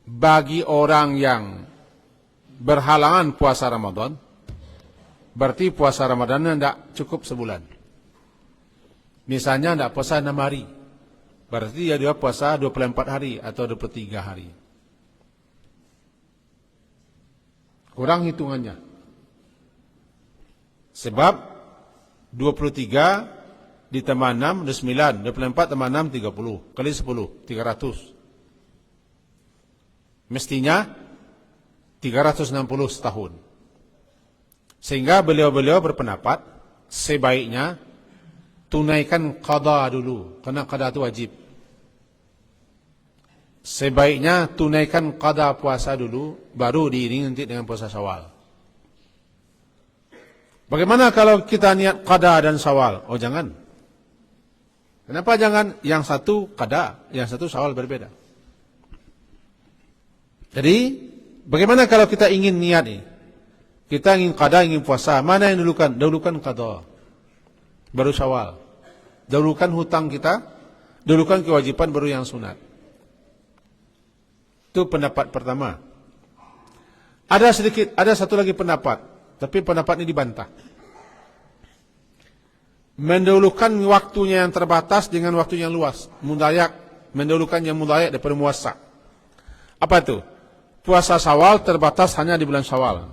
S1: bagi orang yang berhalangan puasa Ramadan, berarti puasa Ramadan tidak cukup sebulan. Misalnya tidak puasa 6 hari, berarti dia puasa 24 hari atau 23 hari. Kurang hitungannya. Sebab 23 ditambah 6, 9, 24 tambah 6, 30. Kali 10, 300. Mestinya 360 setahun. Sehingga beliau-beliau berpendapat sebaiknya tunaikan qada dulu, karena qada itu wajib. Sebaiknya tunaikan qada puasa dulu, baru diiringi nanti dengan puasa Syawal. Bagaimana kalau kita niat qada dan Syawal? Oh jangan. Kenapa jangan? Yang satu qada, yang satu Syawal berbeda. Jadi, bagaimana kalau kita ingin niat ini? Kita ingin qada, ingin puasa. Mana yang dahulukan? Dahulukan qada. Baru Syawal. Dahulukan hutang kita, dahulukan kewajiban, baru yang sunat. Itu pendapat pertama. Ada satu lagi pendapat, tapi pendapat ini dibantah. Mendahulukan waktunya yang terbatas dengan waktu yang luas. Mudayak, mendahulukan yang mudayak daripada muwassa'. Apa itu? Puasa Syawal terbatas hanya di bulan Syawal.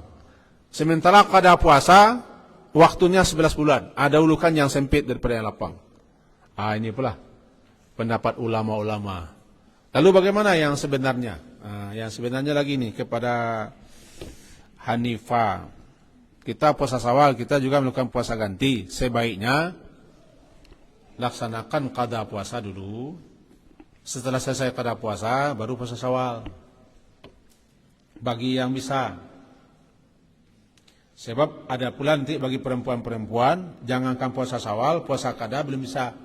S1: Sementara qada puasa waktunya 11 bulan. Ada ulukan yang sempit daripada yang lapang. Ini pula pendapat ulama-ulama. Lalu bagaimana yang sebenarnya? Yang sebenarnya lagi nih kepada Hanifah. Kita puasa Syawal, kita juga melakukan puasa ganti. Sebaiknya laksanakan qada puasa dulu. Setelah selesai qada puasa, baru puasa Syawal. Bagi yang bisa. Sebab ada pula nanti bagi perempuan-perempuan, jangankan puasa Syawal, puasa qada belum bisa.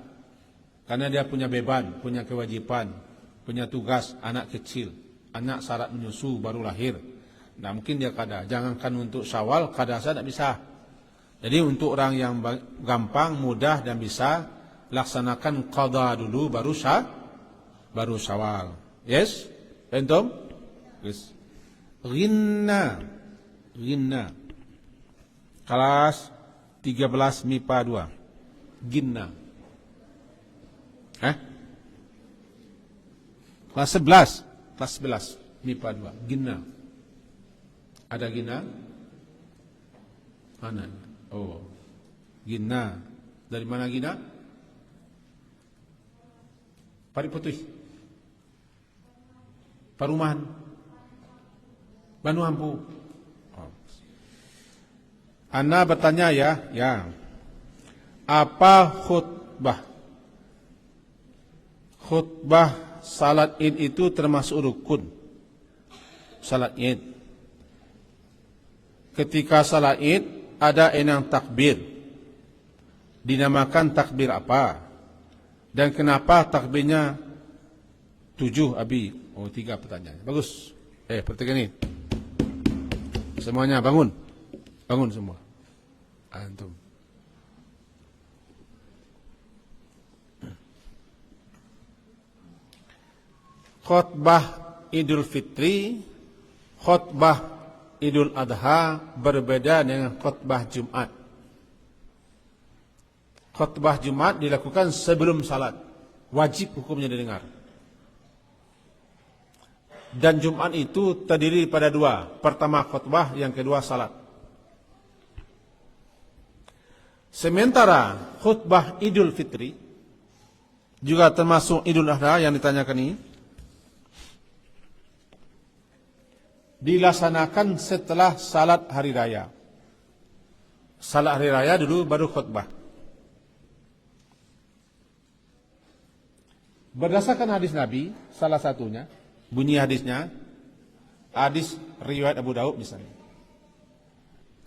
S1: Karena dia punya beban, punya kewajiban, punya tugas, anak kecil, anak syarat menyusu baru lahir. Nah mungkin dia qada. Jangankan untuk Syawal, qada saja tidak bisa. Jadi untuk orang yang gampang, mudah dan bisa, laksanakan qada dulu baru Syawal. Yes? Entum? Yes. Ghinna. Kelas 13 MIPA 2. Ginna. Kelas 11 MIPA 2. Ginna. Ada Ginna? Mana? Oh. Ginna. Dari mana Ginna? Parit Putih, Parumahan, Banu Hampu. Ana bertanya ya. Apa khutbah? Khutbah salat Id itu termasuk rukun. Salat Id. Ketika salat Id ada enam takbir. Dinamakan takbir apa? Dan kenapa takbirnya 7, Abi? Oh, 3 pertanyaan. Bagus. Pertanyaan ini. Semuanya bangun. Bangun semua. Antum. Khutbah Idul Fitri, khutbah Idul Adha berbeda dengan khutbah Jumat. Khutbah Jumat dilakukan sebelum salat. Wajib hukumnya didengar. Dan Jumat itu terdiri pada 2. Pertama khutbah, yang kedua salat. Sementara khutbah Idul Fitri juga termasuk Idul Adha yang ditanyakan ini dilaksanakan setelah salat hari raya. Salat hari raya dulu baru khutbah. Berdasarkan hadis Nabi, salah satunya, bunyi hadisnya, hadis riwayat Abu Daud misalnya.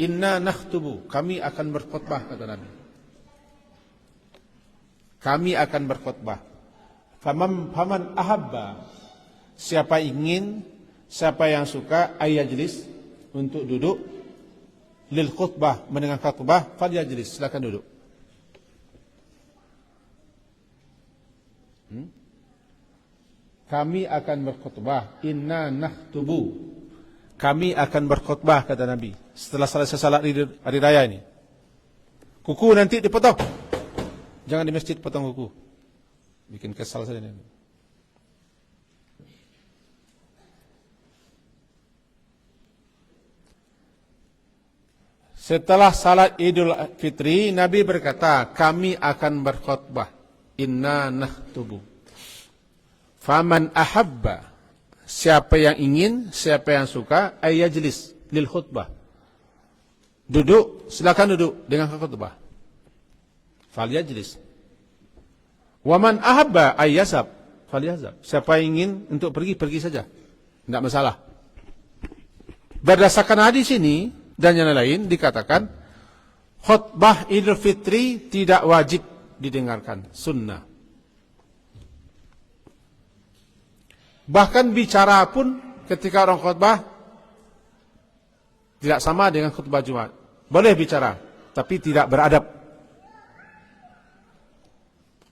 S1: Inna nakhtubu, kami akan berkhutbah, kata Nabi. Kami akan berkhutbah. Faman ahabba, siapa ingin, siapa yang suka, ayyajlis, untuk duduk, lil khutbah, mendengar khutbah, falyajlis, silakan duduk. Kami akan berkhutbah. Inna nakhtubu, kami akan berkhutbah, kata Nabi, setelah selesai salat hari raya ini. Kuku nanti dipotong. Jangan di masjid potong kuku. Bikin kesal saja ini. Setelah salat Idul Fitri, Nabi berkata, kami akan berkhutbah. Inna nakhtubu. Faman ahabba, siapa yang ingin, siapa yang suka, ayyajlis lil khutbah. Duduk, silakan duduk dengan khutbah. Falyajlis. Waman ahabba ayyazhab, falyazhab. Siapa yang ingin untuk pergi, pergi saja. Tidak masalah. Berdasarkan hadis ini dan yang lain dikatakan khutbah Idul Fitri tidak wajib didengarkan, sunnah. Bahkan bicara pun ketika orang khutbah tidak sama dengan khutbah Jumat. Boleh bicara, tapi tidak beradab.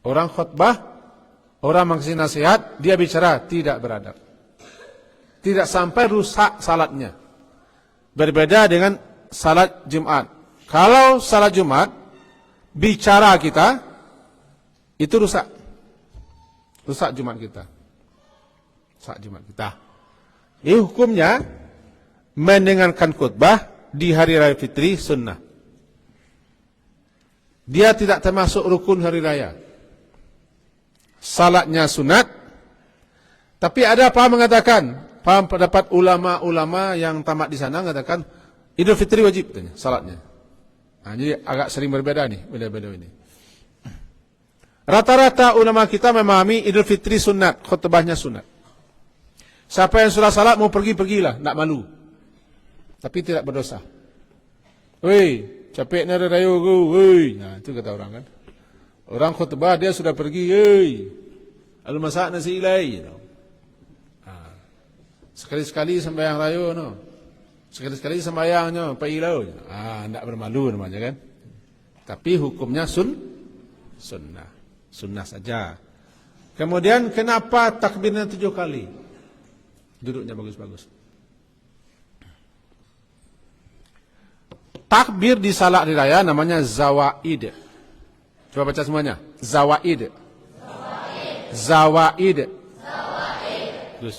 S1: Orang khutbah, orang mengasih nasihat, dia bicara tidak beradab. Tidak sampai rusak salatnya. Berbeda dengan salat Jumat. Kalau salat Jumat, bicara kita, itu rusak. Rusak Jumat kita. Saat Jumat kita. Ini hukumnya mendengarkan khutbah di hari raya Fitri sunnah. Dia tidak termasuk rukun hari raya. Salatnya sunat. Tapi ada paham mengatakan, paham pendapat ulama-ulama yang tamat di sana mengatakan Idul Fitri wajib katanya, salatnya. Nah, jadi agak sering berbeda nih, beda-beda ini. Rata-rata ulama kita memahami Idul Fitri sunat, khutbahnya sunat. Siapa yang sudah salat mau pergi-pergilah, tak malu. Tapi tidak berdosa. Woi, capek nari rayu go, woi. Nah, itu kata orang kan. Orang khutbah dia sudah pergi, woi. Lalu masak nasi ilai. Nah, sekali-sekali sembahyang rayu, no. Sekali-sekali sembahyangnya, Pak Ilau. Tidak bermalu namanya kan. Tapi hukumnya sunnah. Sunnah saja. Kemudian kenapa takbirnya 7 kali? Duduknya bagus-bagus. Takbir di salat hari raya namanya zawaid. Coba baca semuanya. Zawaid. Zawaid. Terus.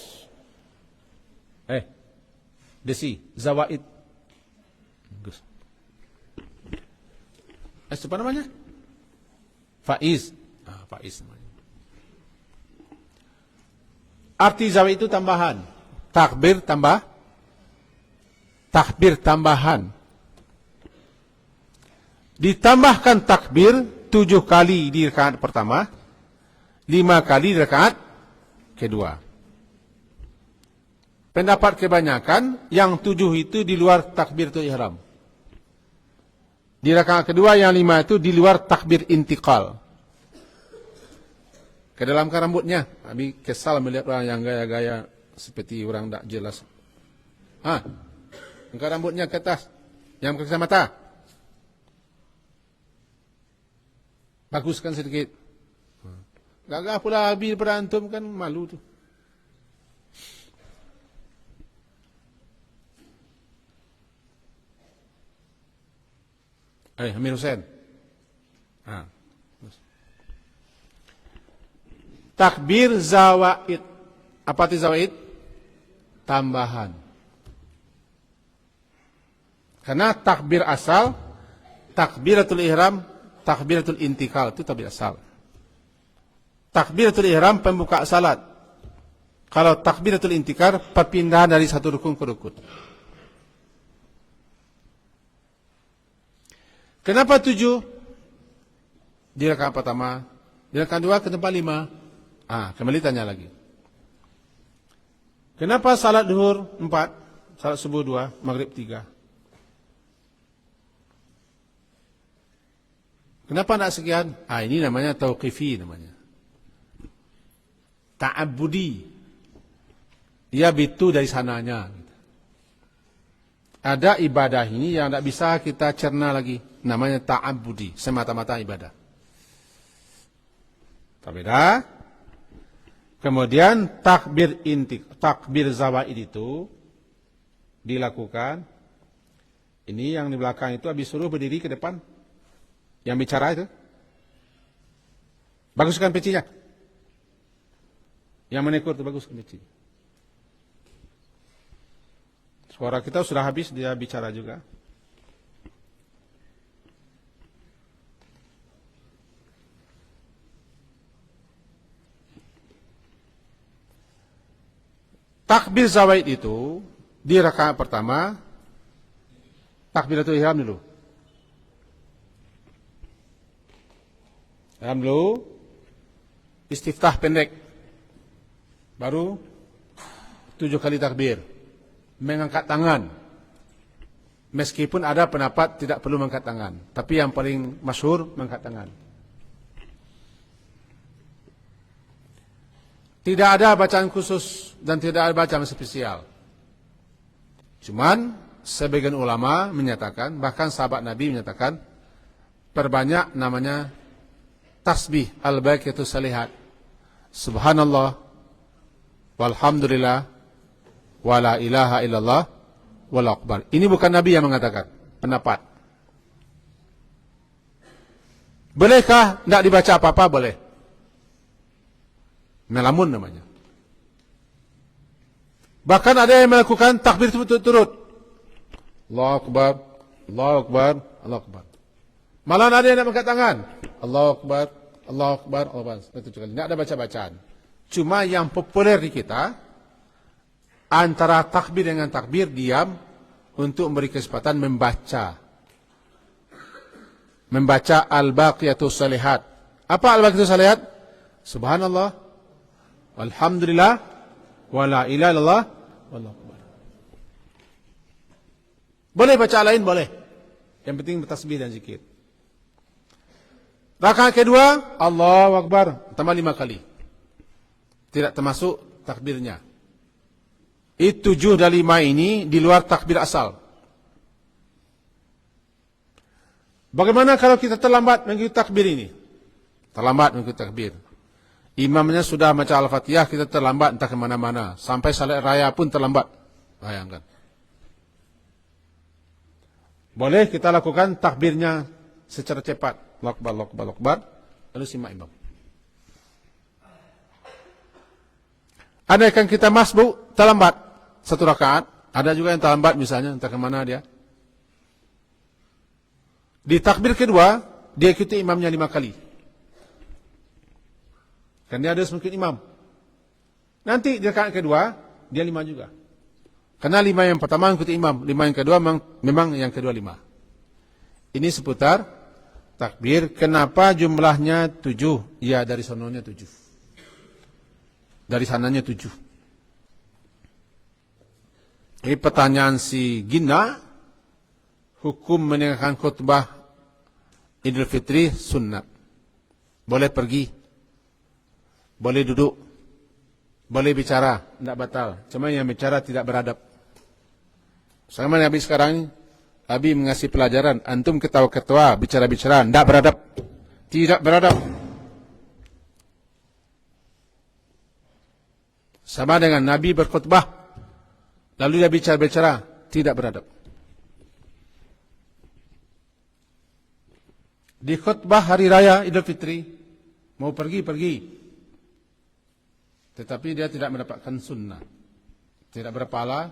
S1: Desi. Zawaid. Bagus. Siapa namanya? Faiz. Faiz namanya. Arti zawaid itu tambahan. Takbir tambahan. Ditambahkan takbir 7 kali di rakaat pertama, 5 kali di rakaat kedua. Pendapat kebanyakan yang 7 itu di luar takbiratul ihram. Di rakaat kedua yang 5 itu di luar takbir intiqal. Kedalamkan rambutnya. Abi kesal melihat orang yang gaya-gaya seperti orang tak jelas. Angkat rambutnya ke atas. Yang ke mata. Baguskan sedikit. Gagah pula Abi berantum kan malu tu. Amir Hussein. Takbir zawaid. Apa itu zawaid? Tambahan. Karena takbir asal, takbiratul ihram, takbiratul intikal itu takbir asal. Takbiratul ihram pembuka salat. Kalau takbiratul intikal perpindahan dari satu rukun ke rukun. Kenapa 7? Di rakaat pertama, di rakaat kedua, kenapa 5? Kembali tanya lagi. Kenapa salat duhur 4, salat subuh 2, maghrib 3? Kenapa tidak sekian? Ini namanya tauqifi namanya. Ta'abbudi. Dia bitu dari sananya. Ada ibadah ini yang tidak bisa kita cerna lagi. Namanya ta'abbudi. Semata-mata ibadah. Tak beda. Kemudian takbir zawaid itu dilakukan. Ini yang di belakang itu habis suruh berdiri ke depan. Yang bicara itu. Baguskan pecinya. Yang menekur itu baguskan pecinya. Suara kita sudah habis, dia bicara juga. Takbir zawaid itu di rakaat pertama takbiratul ihram dulu. Ihram dulu, istiftah pendek. Baru 7 kali takbir. Mengangkat tangan. Meskipun ada pendapat tidak perlu mengangkat tangan, tapi yang paling masyhur mengangkat tangan. Tidak ada bacaan khusus dan tidak ada bacaan spesial. Cuman sebagian ulama menyatakan, bahkan sahabat Nabi menyatakan, perbanyak namanya tasbih al-baqiyatus salihat. Subhanallah walhamdulillah wala ilaha illallah wal akbar. Ini bukan Nabi yang mengatakan, pendapat. Bolehkah tidak dibaca apa-apa? Boleh. Melamun namanya. Bahkan ada yang melakukan takbir turut-turut. Allahu Akbar, Allahu Akbar, Allahu Akbar. Malah ada yang nak angkat tangan. Allahu Akbar, Allahu Akbar, Allahu Akbar. Tidak ada baca-bacaan. Cuma yang populer di kita, antara takbir dengan takbir, diam untuk memberi kesempatan membaca. Membaca al-baqiyatus salihat. Apa al-baqiyatus salihat? Subhanallah, alhamdulillah, wala ilaha illallah, wallahu akbar. Boleh baca lain? Boleh. Yang penting bertasbih dan zikir. Rakaat kedua, Allahu Akbar, tambah 5 kali. Tidak termasuk takbirnya. Itu 7 dan 5 ini di luar takbir asal. Bagaimana kalau kita terlambat mengikuti takbir ini? Terlambat mengikuti takbir. Imamnya sudah baca Al-Fatihah, kita terlambat entah kemana-mana. Sampai salat raya pun terlambat. Bayangkan. Boleh kita lakukan takbirnya secara cepat. Allahu Akbar, Allahu Akbar, Allahu Akbar. Lalu simak imam. Ada yang kita masbuk, terlambat 1 rakaat. Ada juga yang terlambat misalnya, entah kemana dia. Di takbir kedua, dia ikuti imamnya 5 kali. Kan dia harus mengikuti imam. Nanti di rakaat kedua, dia 5 juga. Karena 5 yang pertama ikuti imam, 5 yang kedua memang yang kedua 5. Ini seputar takbir. Kenapa jumlahnya 7? Ya, dari sononya 7. Dari sananya 7. Ini pertanyaan si Gina, hukum mendengarkan khutbah Idul Fitri sunnah. Boleh pergi, boleh duduk, boleh bicara, tidak batal. Cuma yang bicara tidak beradab. Sama Nabi sekarang, Nabi mengasih pelajaran, antum ketawa-ketawa, bicara-bicara, tidak beradab. Tidak beradab. Sama dengan Nabi berkhutbah, lalu dia bicara-bicara, tidak beradab. Di khutbah hari raya Idul Fitri, mau pergi. Tetapi dia tidak mendapatkan sunnah. Tidak berpahala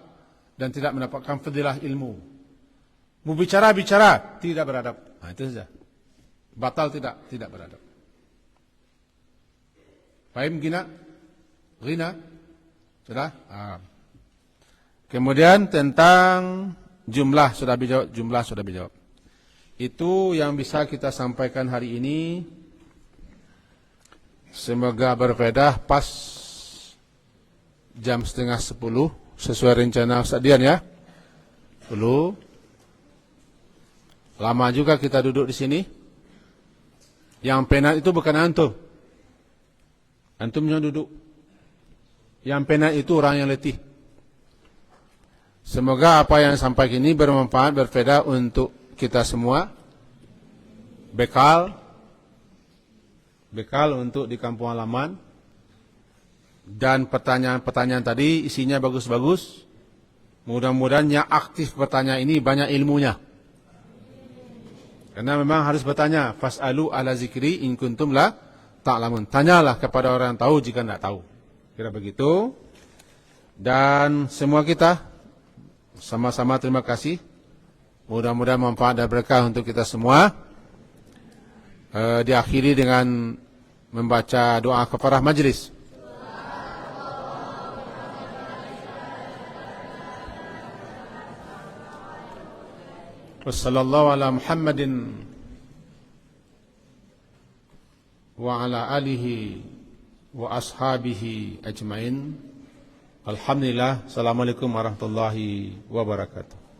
S1: dan tidak mendapatkan fadilah ilmu. Mau bicara, tidak beradab. Nah, itu saja. Batal tidak beradab. Paham Gina? Sudah? Kemudian tentang jumlah sudah dijawab. Itu yang bisa kita sampaikan hari ini. Semoga berfaedah. Pas jam 9:30 sesuai rencana Ustaz Dian ya. 10. Lama juga kita duduk di sini. Yang penat itu bukan antum. Antumnya duduk. Yang penat itu orang yang letih. Semoga apa yang sampaikan ini bermanfaat, berfaedah untuk kita semua. Bekal untuk di kampung halaman. Dan pertanyaan-pertanyaan tadi isinya bagus-bagus. Mudah-mudahan yang aktif bertanya ini banyak ilmunya. Karena memang harus bertanya. Fas'alu ala zikri in kuntum la ta'lamun. Tanyalah kepada orang yang tahu jika tidak tahu. Kira begitu. Dan semua kita sama-sama terima kasih. Mudah-mudahan manfaat dan berkah untuk kita semua. Diakhiri dengan membaca doa kafarah majlis. Wassallallahu ala Muhammadin wa ala alihi wa ashabihi ajmain. Alhamdulillah. Assalamualaikum warahmatullahi wabarakatuh.